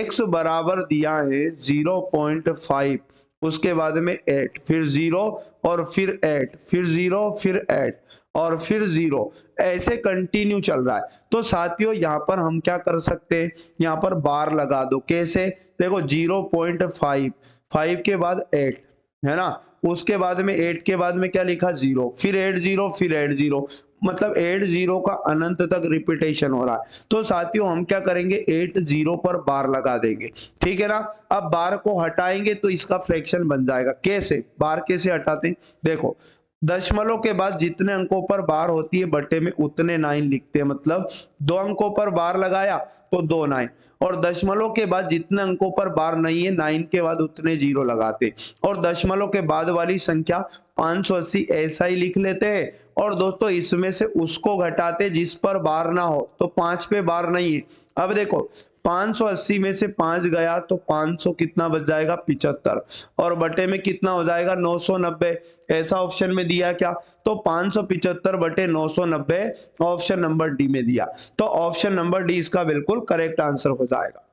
x बराबर दिया है 0.5, उसके बाद में 8, फिर 0 और फिर 8, फिर 0 फिर 8 और फिर 0, ऐसे कंटिन्यू चल रहा है। तो साथियों यहाँ पर हम क्या कर सकते हैं? यहाँ पर बार लगा दो। कैसे? देखो 0.5, 5 के बाद 8, है ना। उसके बाद में 8 के बाद में क्या लिखा 0, फिर 8 0, फिर 8 0, मतलब 8 0 का अनंत तक रिपीटेशन हो रहा है। तो साथियों हम क्या करेंगे 8 0 पर बार लगा देंगे, ठीक है ना। अब बार को हटाएंगे तो इसका फ्रैक्शन बन जाएगा। कैसे, बार कैसे हटाते हैं, देखो दशमलव के बाद जितने अंकों पर बार होती है बटे में उतने 9 लिखते हैं, मतलब 2 अंकों पर बार लगाया तो 2 9, और दशमलव के बाद जितने अंकों पर बार नहीं है 9 के बाद उतने 0 लगाते, और दशमलव के बाद वाली संख्या 580 ऐसा ही लिख लेते हैं। और दोस्तों इसमें से उसको घटाते जिस पर बार ना हो, तो 5 पे बार नहीं है। अब देखो 580 में से 5 गया तो 500 कितना बच जाएगा 75, और बटे में कितना हो जाएगा 990, ऐसा ऑप्शन में दिया क्या, तो 575 बटे 990 ऑप्शन नंबर डी में दिया। तो ऑप्शन नंबर डी इसका बिल्कुल करेक्ट आंसर हो जाएगा।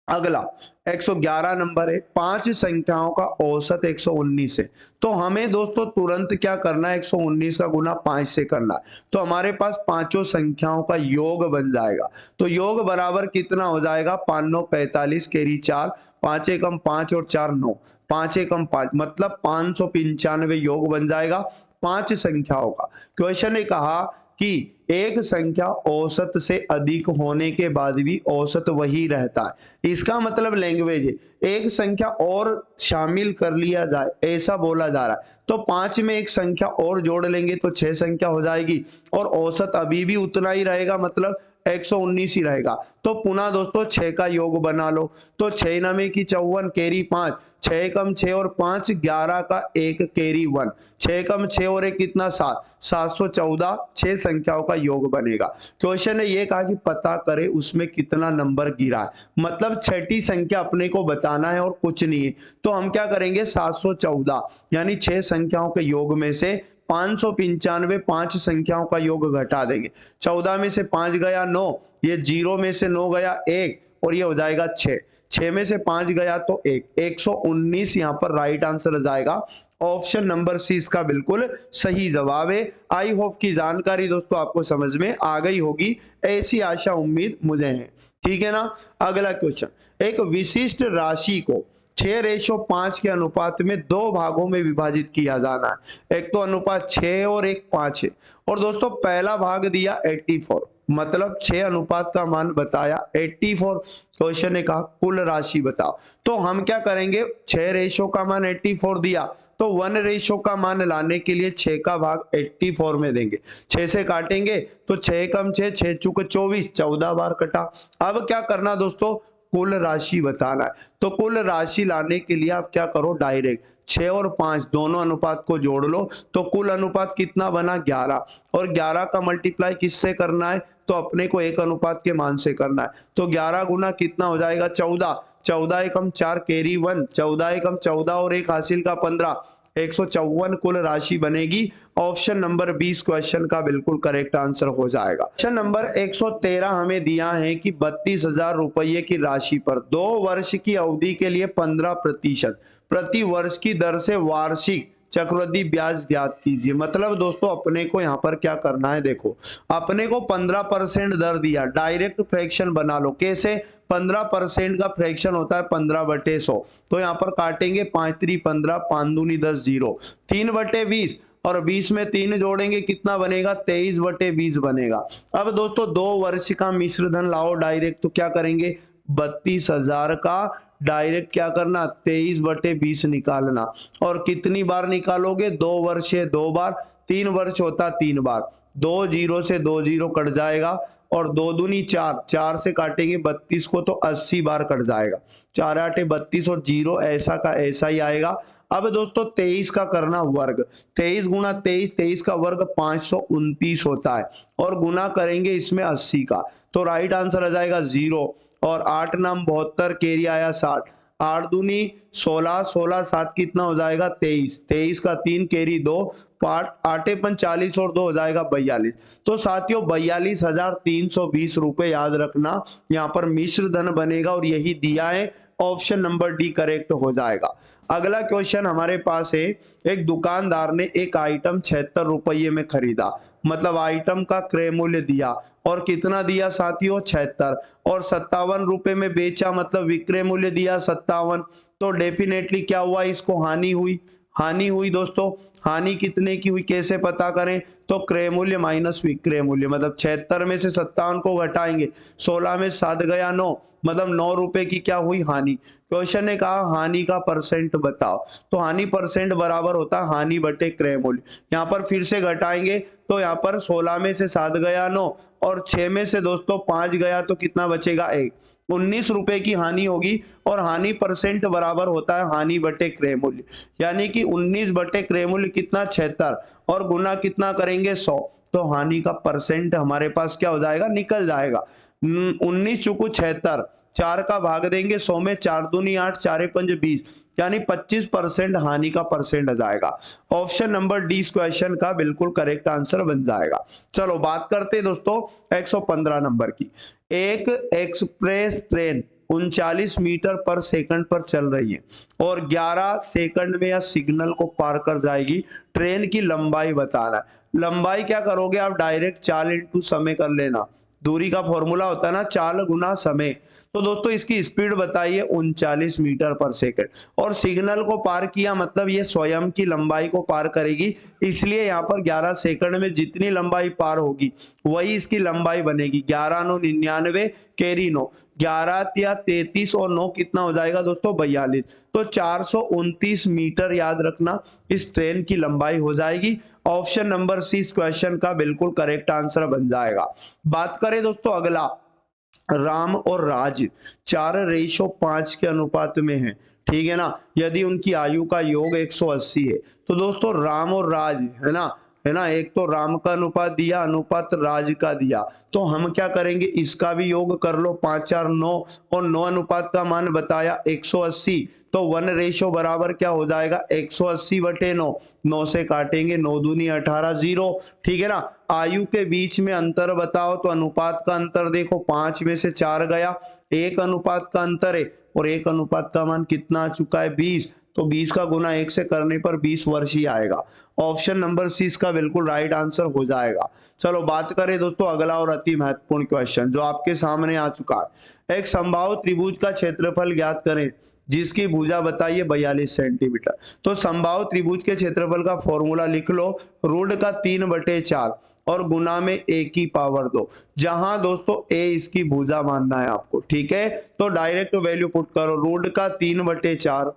अगला 111 नंबर है, 5 संख्याओं का औसत 119 है। तो हमें दोस्तों तुरंत क्या करना है, 119 का गुना 5 से करना है। तो हमारे पास पांचों संख्याओं का योग बन जाएगा। तो योग बराबर कितना हो जाएगा, 5 9 45 कैरी 4, 5 एकम 5 और 4 9, 5 एकम 5, मतलब 595 योग बन जाएगा 5 संख्याओं का। क्वेश्चन ने कहा कि एक संख्या औसत से अधिक होने के बाद भी औसत वही रहता है। इसका मतलब लैंग्वेज है, एक संख्या और शामिल कर लिया जाए ऐसा बोला जा रहा है। तो 5 में एक संख्या और जोड़ लेंगे तो 6 संख्या हो जाएगी, और औसत अभी भी उतना ही रहेगा, मतलब 119 ही रहेगा। तो पुनः दोस्तों 6 का योग बना लो, तो 6 नमे की 54 कैरी 5, 6 कम 6 और 5 11 का 1 कैरी 1, 6 कम 6 और 1 कितना 7, 714 6 संख्याओं का योग बनेगा। क्वेश्चन ने ये कहा कि पता करे उसमें कितना नंबर गिरा है, मतलब छठी संख्या अपने को बताना है और कुछ नहीं है। तो हम क्या करेंगे 714 यानी 6 संख्याओं के योग में से 595 5 संख्याओं का योग घटा देंगे। 14 में से 5 गया 9, ये 0 में से 9 गया 1, और ये हो जाएगा 6, 6 में से 5 गया तो 1, 119 यहाँ पर राइट आंसर आ जाएगा। ऑप्शन नंबर सी इसका बिल्कुल सही जवाब है। आई होप की जानकारी दोस्तों आपको समझ में आ गई होगी, ऐसी आशा उम्मीद मुझे है, ठीक है ना। अगला क्वेश्चन, एक विशिष्ट राशि को 6:5 के अनुपात में 2 भागों में विभाजित किया जाना है। एक तो अनुपात 6 और एक 5 है, और दोस्तों पहला भाग दिया 84, मतलब 6 अनुपात का मान बताया 84। क्वेश्चन ने कहा कुल राशि बताओ। तो हम क्या करेंगे, 6 रेशो का मान 84 दिया, तो 1 रेशो का मान लाने के लिए 6 का भाग 84 में देंगे, 6 से काटेंगे तो 6 कम 6, 6 चुके 24, 14 बार कटा। अब क्या करना दोस्तों, कुल राशि बताना है। तो कुल राशि लाने के लिए आप क्या करो, डायरेक्ट 6 और 5 दोनों अनुपात को जोड़ लो, तो कुल अनुपात कितना बना 11, और 11 का मल्टीप्लाई किससे करना है, तो अपने को एक अनुपात के मान से करना है। तो 11 गुना कितना हो जाएगा 14, 14 एकम 4 कैरी 1, 14 एकम 14 और 1 हासिल का 15, 154 कुल राशि बनेगी। ऑप्शन नंबर 20 क्वेश्चन का बिल्कुल करेक्ट आंसर हो जाएगा। क्वेश्चन नंबर 113 हमें दिया है कि 32,000 रुपये की राशि पर 2 वर्ष की अवधि के लिए 15% प्रति वर्ष की दर से वार्षिक चक्रवृद्धि ब्याज ज्ञात कीजिए। मतलब दोस्तों अपने को यहाँ पर क्या करना है, देखो अपने को 15% दर दिया, डायरेक्ट फ्रैक्शन बना लो। कैसे, 15% का फ्रैक्शन होता है 15/100, तो यहाँ पर काटेंगे 5 3 15, 5 दूनी 10 0, 3/20, और 20 में 3 जोड़ेंगे कितना बनेगा 23/20 बनेगा। अब दोस्तों 2 वर्ष का मिश्र धन लाओ डायरेक्ट, तो क्या करेंगे 32,000 का डायरेक्ट क्या करना 23/20 निकालना, और कितनी बार निकालोगे 2 वर्ष है 2 बार, 3 वर्ष होता 3 बार, 2 0 से 2 0 कट जाएगा, और 2 दूनी 4, 4 से काटेंगे 32 को तो 80 बार कट जाएगा, 4 8 32 और 0 ऐसा का ऐसा ही आएगा। अब दोस्तों 23 का करना वर्ग, 23 गुना 23, 23 का वर्ग 529 होता है, और गुना करेंगे इसमें 80 का, तो राइट आंसर आ जाएगा 0, और 8 नाम 72 कैरी आया 60, 8 दूनी 16, 16 7 कितना हो जाएगा 23, 23 का 3 कैरी 2, 8 40 और 2 हो जाएगा 42। तो साथियों 42,320 रुपए याद रखना, यहाँ पर मिश्र धन बनेगा और यही दिया है, ऑप्शन नंबर डी करेक्ट हो जाएगा। अगला क्वेश्चन हमारे पास है, एक दुकानदार ने एक आइटम 76 रुपये में खरीदा, मतलब आइटम का क्रय मूल्य दिया, और कितना दिया साथियों 76, और 57 रुपए में बेचा, मतलब विक्रय मूल्य दिया 57, तो डेफिनेटली क्या हुआ इसको हानि हुई। हानि हुई दोस्तों, हानि कितने की हुई कैसे पता करें, तो क्रय मूल्य माइनस विक्रय मूल्य, मतलब 76 में से 57 को घटाएंगे, 16 में 7 गया 9, मतलब 9 रुपए की क्या हुई हानि। क्वेश्चन ने कहा हानि का परसेंट बताओ, तो हानि परसेंट बराबर होता है हानि बटे क्रय मूल्य। यहाँ पर फिर से घटाएंगे तो यहाँ पर 16 में से 7 गया 9 और 6 में से दोस्तों 5 गया तो कितना बचेगा 1, 19 रुपए की हानि होगी और हानि परसेंट बराबर होता है हानि बटे क्रय मूल्य, यानी कि 19 बटे क्रय मूल्य कितना 76 और गुना कितना करेंगे 100, तो हानि का परसेंट हमारे पास क्या हो जाएगा निकल जाएगा। 19 चुकू 76, 4 का भाग देंगे 100 में, 4 दूनी 8, 4 पंज 20, यानी 25% हानि का परसेंट आ जाएगा। ऑप्शन नंबर डी इस क्वेश्चन का बिल्कुल करेक्ट आंसर बन जाएगा। चलो बात करते हैं दोस्तों 115 नंबर की। एक एक्सप्रेस ट्रेन 39 मीटर पर सेकंड पर चल रही है और 11 सेकंड में यह सिग्नल को पार कर जाएगी। ट्रेन की लंबाई बताना है। लंबाई क्या करोगे आप, डायरेक्ट चाल इंटू समय कर लेना, दूरी का फॉर्मूला होता है ना चाल गुना समय। तो दोस्तों इसकी स्पीड बताइए 39 मीटर पर सेकंड और सिग्नल को पार किया, मतलब ये स्वयं की लंबाई को पार करेगी, इसलिए यहाँ पर 11 सेकंड में जितनी लंबाई पार होगी वही इसकी लंबाई बनेगी। 11 9 99 कैरी 9, 11 या 33 और 9 कितना हो जाएगा दोस्तों 42, तो 429 मीटर याद रखना इस ट्रेन की लंबाई हो जाएगी। ऑप्शन नंबर सी इस क्वेश्चन का बिल्कुल करेक्ट आंसर बन जाएगा। बात करें दोस्तों अगला, राम और राज 4:5 के अनुपात में है, ठीक है ना, यदि उनकी आयु का योग 180 है, तो दोस्तों राम और राज है ना, एक तो राम का अनुपात दिया, अनुपात राज का दिया, तो हम क्या करेंगे इसका भी योग कर लो, 5 4 9 और 9 अनुपात का मान बताया 180, तो 1 रेशो बराबर क्या हो जाएगा 180 बटे 9, 9 से काटेंगे 9 दूनी 18 0, ठीक है ना। आयु के बीच में अंतर बताओ, तो अनुपात का अंतर देखो 5 में से 4 गया, 1 अनुपात का अंतर है और 1 अनुपात का मान कितना आ चुका है 20, तो 20 का गुना 1 से करने पर 20 वर्ष ही आएगा। ऑप्शन नंबर सी इसका बिल्कुल राइट आंसर हो जाएगा। चलो बात करें दोस्तों अगला और अति महत्वपूर्ण क्वेश्चन जो आपके सामने आ चुका है। एक समबाहु त्रिभुज का क्षेत्रफल ज्ञात करें जिसकी भुजा बताइए 42 सेंटीमीटर। तो समबाहु त्रिभुज के क्षेत्रफल का फॉर्मूला लिख लो, रूट का 3/4 और गुना में a की पावर 2, जहां दोस्तों a इसकी भुजा मानना है आपको, ठीक है। तो डायरेक्ट वैल्यू पुट करो, रूट का 3/4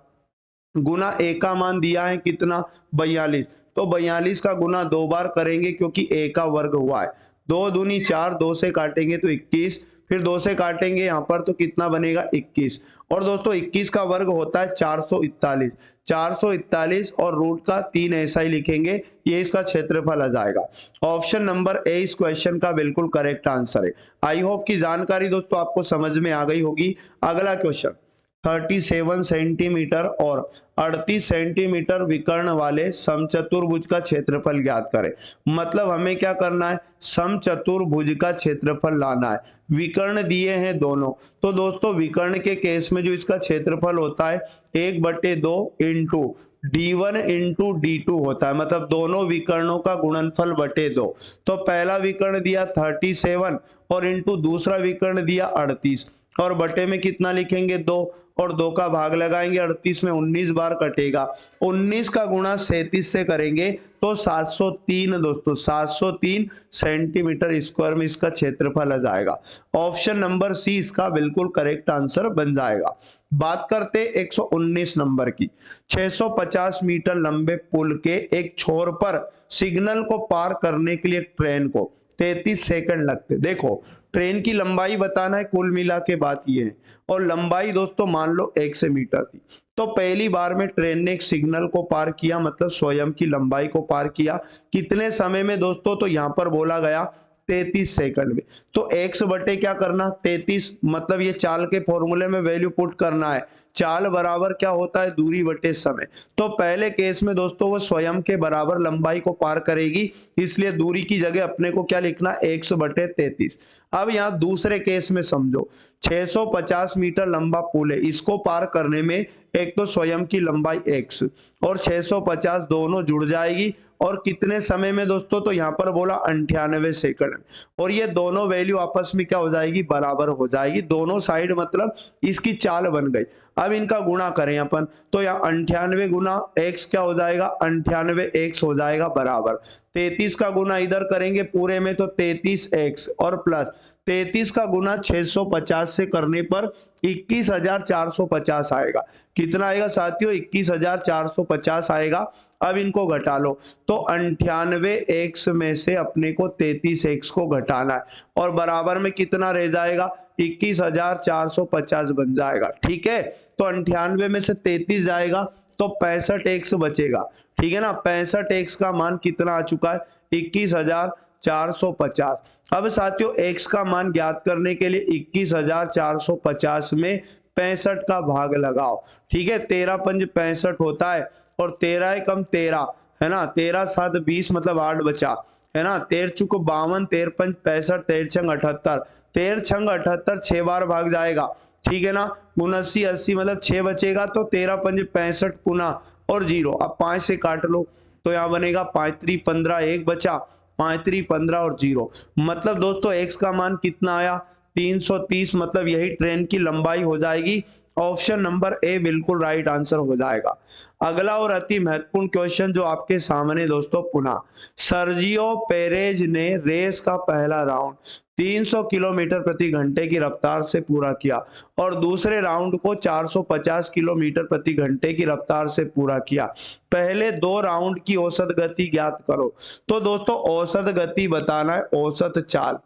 गुना a का मान दिया है कितना 42, तो 42 का गुना 2 बार करेंगे क्योंकि a का वर्ग हुआ है, 2 दूनी 4, 2 से काटेंगे तो 21, फिर 2 से काटेंगे यहाँ पर तो कितना बनेगा 21, और दोस्तों 21 का वर्ग होता है 441, 441 और रूट का 3 ऐसा ही लिखेंगे, ये इसका क्षेत्रफल आ जाएगा। ऑप्शन नंबर ए इस क्वेश्चन का बिल्कुल करेक्ट आंसर है। आई होप की जानकारी दोस्तों आपको समझ में आ गई होगी। अगला क्वेश्चन, 37 सेंटीमीटर और 38 सेंटीमीटर विकर्ण वाले समचतुर्भुज का क्षेत्रफल ज्ञात करें। मतलब हमें क्या करना है, समचतुर्भुज का क्षेत्रफल लाना है। विकर्ण दिए हैं दोनों, तो दोस्तों विकर्ण के केस में जो इसका क्षेत्रफल होता है 1/2 इंटू d1 इंटू d2 होता है, मतलब दोनों विकर्णों का गुणनफल बटे 2। तो पहला विकर्ण दिया 37 और इंटू दूसरा विकर्ण दिया 38 और बटे में कितना लिखेंगे 2 और 2 का भाग लगाएंगे, 38 में 19 बार कटेगा, 19 का गुणा 37 से करेंगे तो 703 दोस्तों 703 सेंटीमीटर स्क्वायर में इसका क्षेत्रफल आ जाएगा। ऑप्शन नंबर सी इसका बिल्कुल करेक्ट आंसर बन जाएगा। बात करते 119 नंबर की। 650 मीटर लंबे पुल के एक छोर पर सिग्नल को पार करने के लिए ट्रेन को 33 सेकंड लगते। देखो ट्रेन की लंबाई बताना है, कुल मिला के बात ये है, और लंबाई दोस्तों मान लो 100 मीटर थी। तो पहली बार में ट्रेन ने एक सिग्नल को पार किया, मतलब स्वयं की लंबाई को पार किया, कितने समय में दोस्तों, तो यहां पर बोला गया 33 सेकंड में। तो x बटे क्या करना 33, मतलब ये चाल के फॉर्मूले में वैल्यू पुट करना है, चाल बराबर क्या होता है दूरी बटे समय। तो पहले केस में दोस्तों वो स्वयं के बराबर लंबाई को पार करेगी, इसलिए दूरी की जगह अपने को क्या लिखना x बटे 33। अब यहाँ दूसरे केस में समझो, 650 मीटर लंबा पुल है, इसको पार करने में एक तो स्वयं की लंबाई x और 650 दोनों जुड़ जाएगी और कितने समय में दोस्तों, तो यहाँ पर बोला 98 सेकंड। और ये दोनों वैल्यू आपस में क्या हो जाएगी, बराबर हो जाएगी, दोनों साइड मतलब इसकी चाल बन गई। अब इनका गुणा करें अपन, तो यहाँ 98 गुना x क्या हो जाएगा, 98x हो जाएगा बराबर 33 का गुना इधर करेंगे पूरे में तो 33x और प्लस 33 का गुना 650 से करने पर 21,450 आएगा। कितना आएगा साथियों, 21,450 आएगा। अब इनको घटा लो, तो 98x में से अपने को 33x को घटाना है और बराबर में कितना रह जाएगा, 21,450 बन जाएगा। ठीक है, तो 98 में से 33 जाएगा तो 65x बचेगा। ठीक है ना, 65x का मान कितना आ चुका है, 21,450। अब साथियों x का मान ज्ञात करने के लिए 21,450 में 65 का भाग लगाओ। ठीक है, 13 पंज 65 होता है और 13 कम 13 है ना, 13 7 20 मतलब 8 बचा है ना, 13 चुको 52, 13 पंज 65, 13 छंग 78, 13 छंग 78 6 बार भाग जाएगा। ठीक है ना, 79 80 मतलब 6 बचेगा, तो 13 पंज 65 पुनः और 0। अब 5 से काट लो तो यहाँ बनेगा 5 3 15, 1 बचा, 5 3 15 और 0। मतलब दोस्तों x का मान कितना आया, 330। मतलब यही ट्रेन की लंबाई हो जाएगी। ऑप्शन नंबर ए बिल्कुल राइट आंसर हो जाएगा। अगला और अति महत्वपूर्ण क्वेश्चन जो आपके सामने दोस्तों, पुनः सर्जियो पेरेज ने रेस का पहला राउंड 300 किलोमीटर प्रति घंटे की रफ्तार से पूरा किया और दूसरे राउंड को 450 किलोमीटर प्रति घंटे की रफ्तार से पूरा किया। पहले दो राउंड की औसत गति ज्ञात करो। तो दोस्तों औसत गति बताना है, औसत चाल।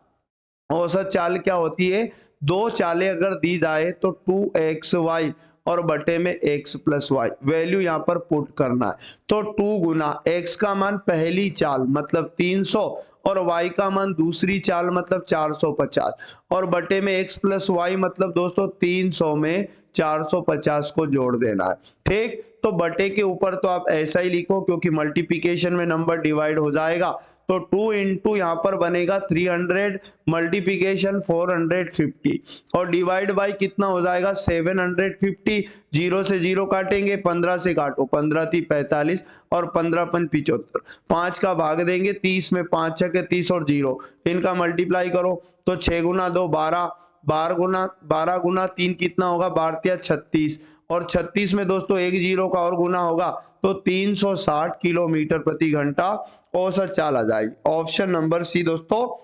औसत चाल क्या होती है, दो चालें अगर दी जाए तो 2xy और बटे में x प्लस वाई, वैल्यू यहाँ पर पुट करना है। तो 2 गुना x का मान पहली चाल मतलब 300 और y का मान दूसरी चाल मतलब 450 और बटे में x प्लस वाई मतलब दोस्तों 300 में 450 को जोड़ देना है। ठीक, तो बटे के ऊपर तो आप ऐसा ही लिखो क्योंकि मल्टीप्लिकेशन में नंबर डिवाइड हो जाएगा। तो 2 इंटू यहाँ पर बनेगा 300 मल्टीप्लिकेशन 450 और डिवाइड बाई कितना हो जाएगा 750। 0 से 0 काटेंगे, 15 से काटो, 15 थी 45 और 15 पन 75, 5 का भाग देंगे 30 में, 5 छके 30 और 0 इनका मल्टीप्लाई करो तो 6 गुना 2 12, 12 गुना 3 कितना होगा, 12 36 और 36 में दोस्तों एक 0 का और गुना होगा तो 360 किलोमीटर प्रति घंटा औसत चाल आ जाएगी। ऑप्शन नंबर सी दोस्तों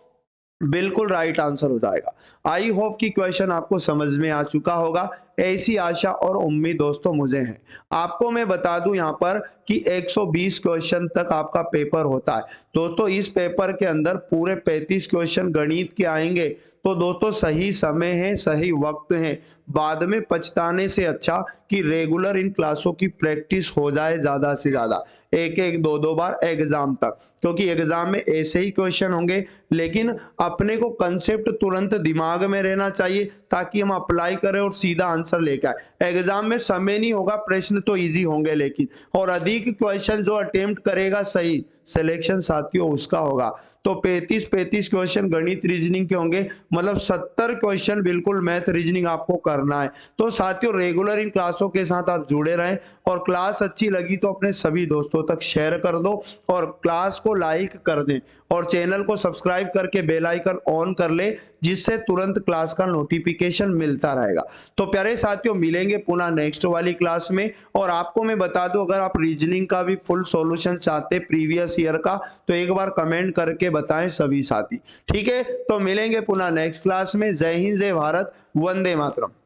बिल्कुल राइट आंसर हो जाएगा। आई होप कि क्वेश्चन आपको समझ में आ चुका होगा, ऐसी आशा और उम्मीद दोस्तों मुझे है। आपको मैं बता दूं यहाँ पर कि 120 क्वेश्चन तक आपका पेपर होता है दोस्तों। इस पेपर के अंदर पूरे 35 क्वेश्चन गणित के आएंगे। तो दोस्तों सही समय है, सही वक्त है, बाद में पछताने से अच्छा कि रेगुलर इन क्लासों की प्रैक्टिस हो जाए ज्यादा से ज्यादा, एक एक दो दो बार एग्जाम तक, क्योंकि एग्जाम में ऐसे ही क्वेश्चन होंगे। लेकिन अपने को कंसेप्ट तुरंत दिमाग में रहना चाहिए ताकि हम अप्लाई करें और सीधा आंसर लेकर आए। एग्जाम में समय नहीं होगा, प्रश्न तो इजी होंगे लेकिन, और अधिक क्वेश्चन जो अटेम्प्ट करेगा सही सिलेक्शन साथियों उसका होगा। तो 35 क्वेश्चन गणित रीजनिंग के होंगे, मतलब 70 क्वेश्चन बिल्कुल मैथ रीजनिंग आपको करना है। तो साथियों रेगुलर इन क्लासों के साथ आप जुड़े रहें और क्लास अच्छी लगी तो अपने सभी दोस्तों तक शेयर कर दो और क्लास को लाइक कर दें और चैनल को सब्सक्राइब करके बेल आइकन ऑन कर ले, जिससे तुरंत क्लास का नोटिफिकेशन मिलता रहेगा। तो प्यारे साथियों मिलेंगे पुनः नेक्स्ट वाली क्लास में। और आपको मैं बता दूं, अगर आप रीजनिंग का भी फुल सॉल्यूशन चाहते प्रीवियस ईयर का तो एक बार कमेंट करके बताएं सभी साथी। ठीक है, तो मिलेंगे पुनः नेक्स्ट क्लास में। जय हिंद, जय भारत, वंदे मातरम।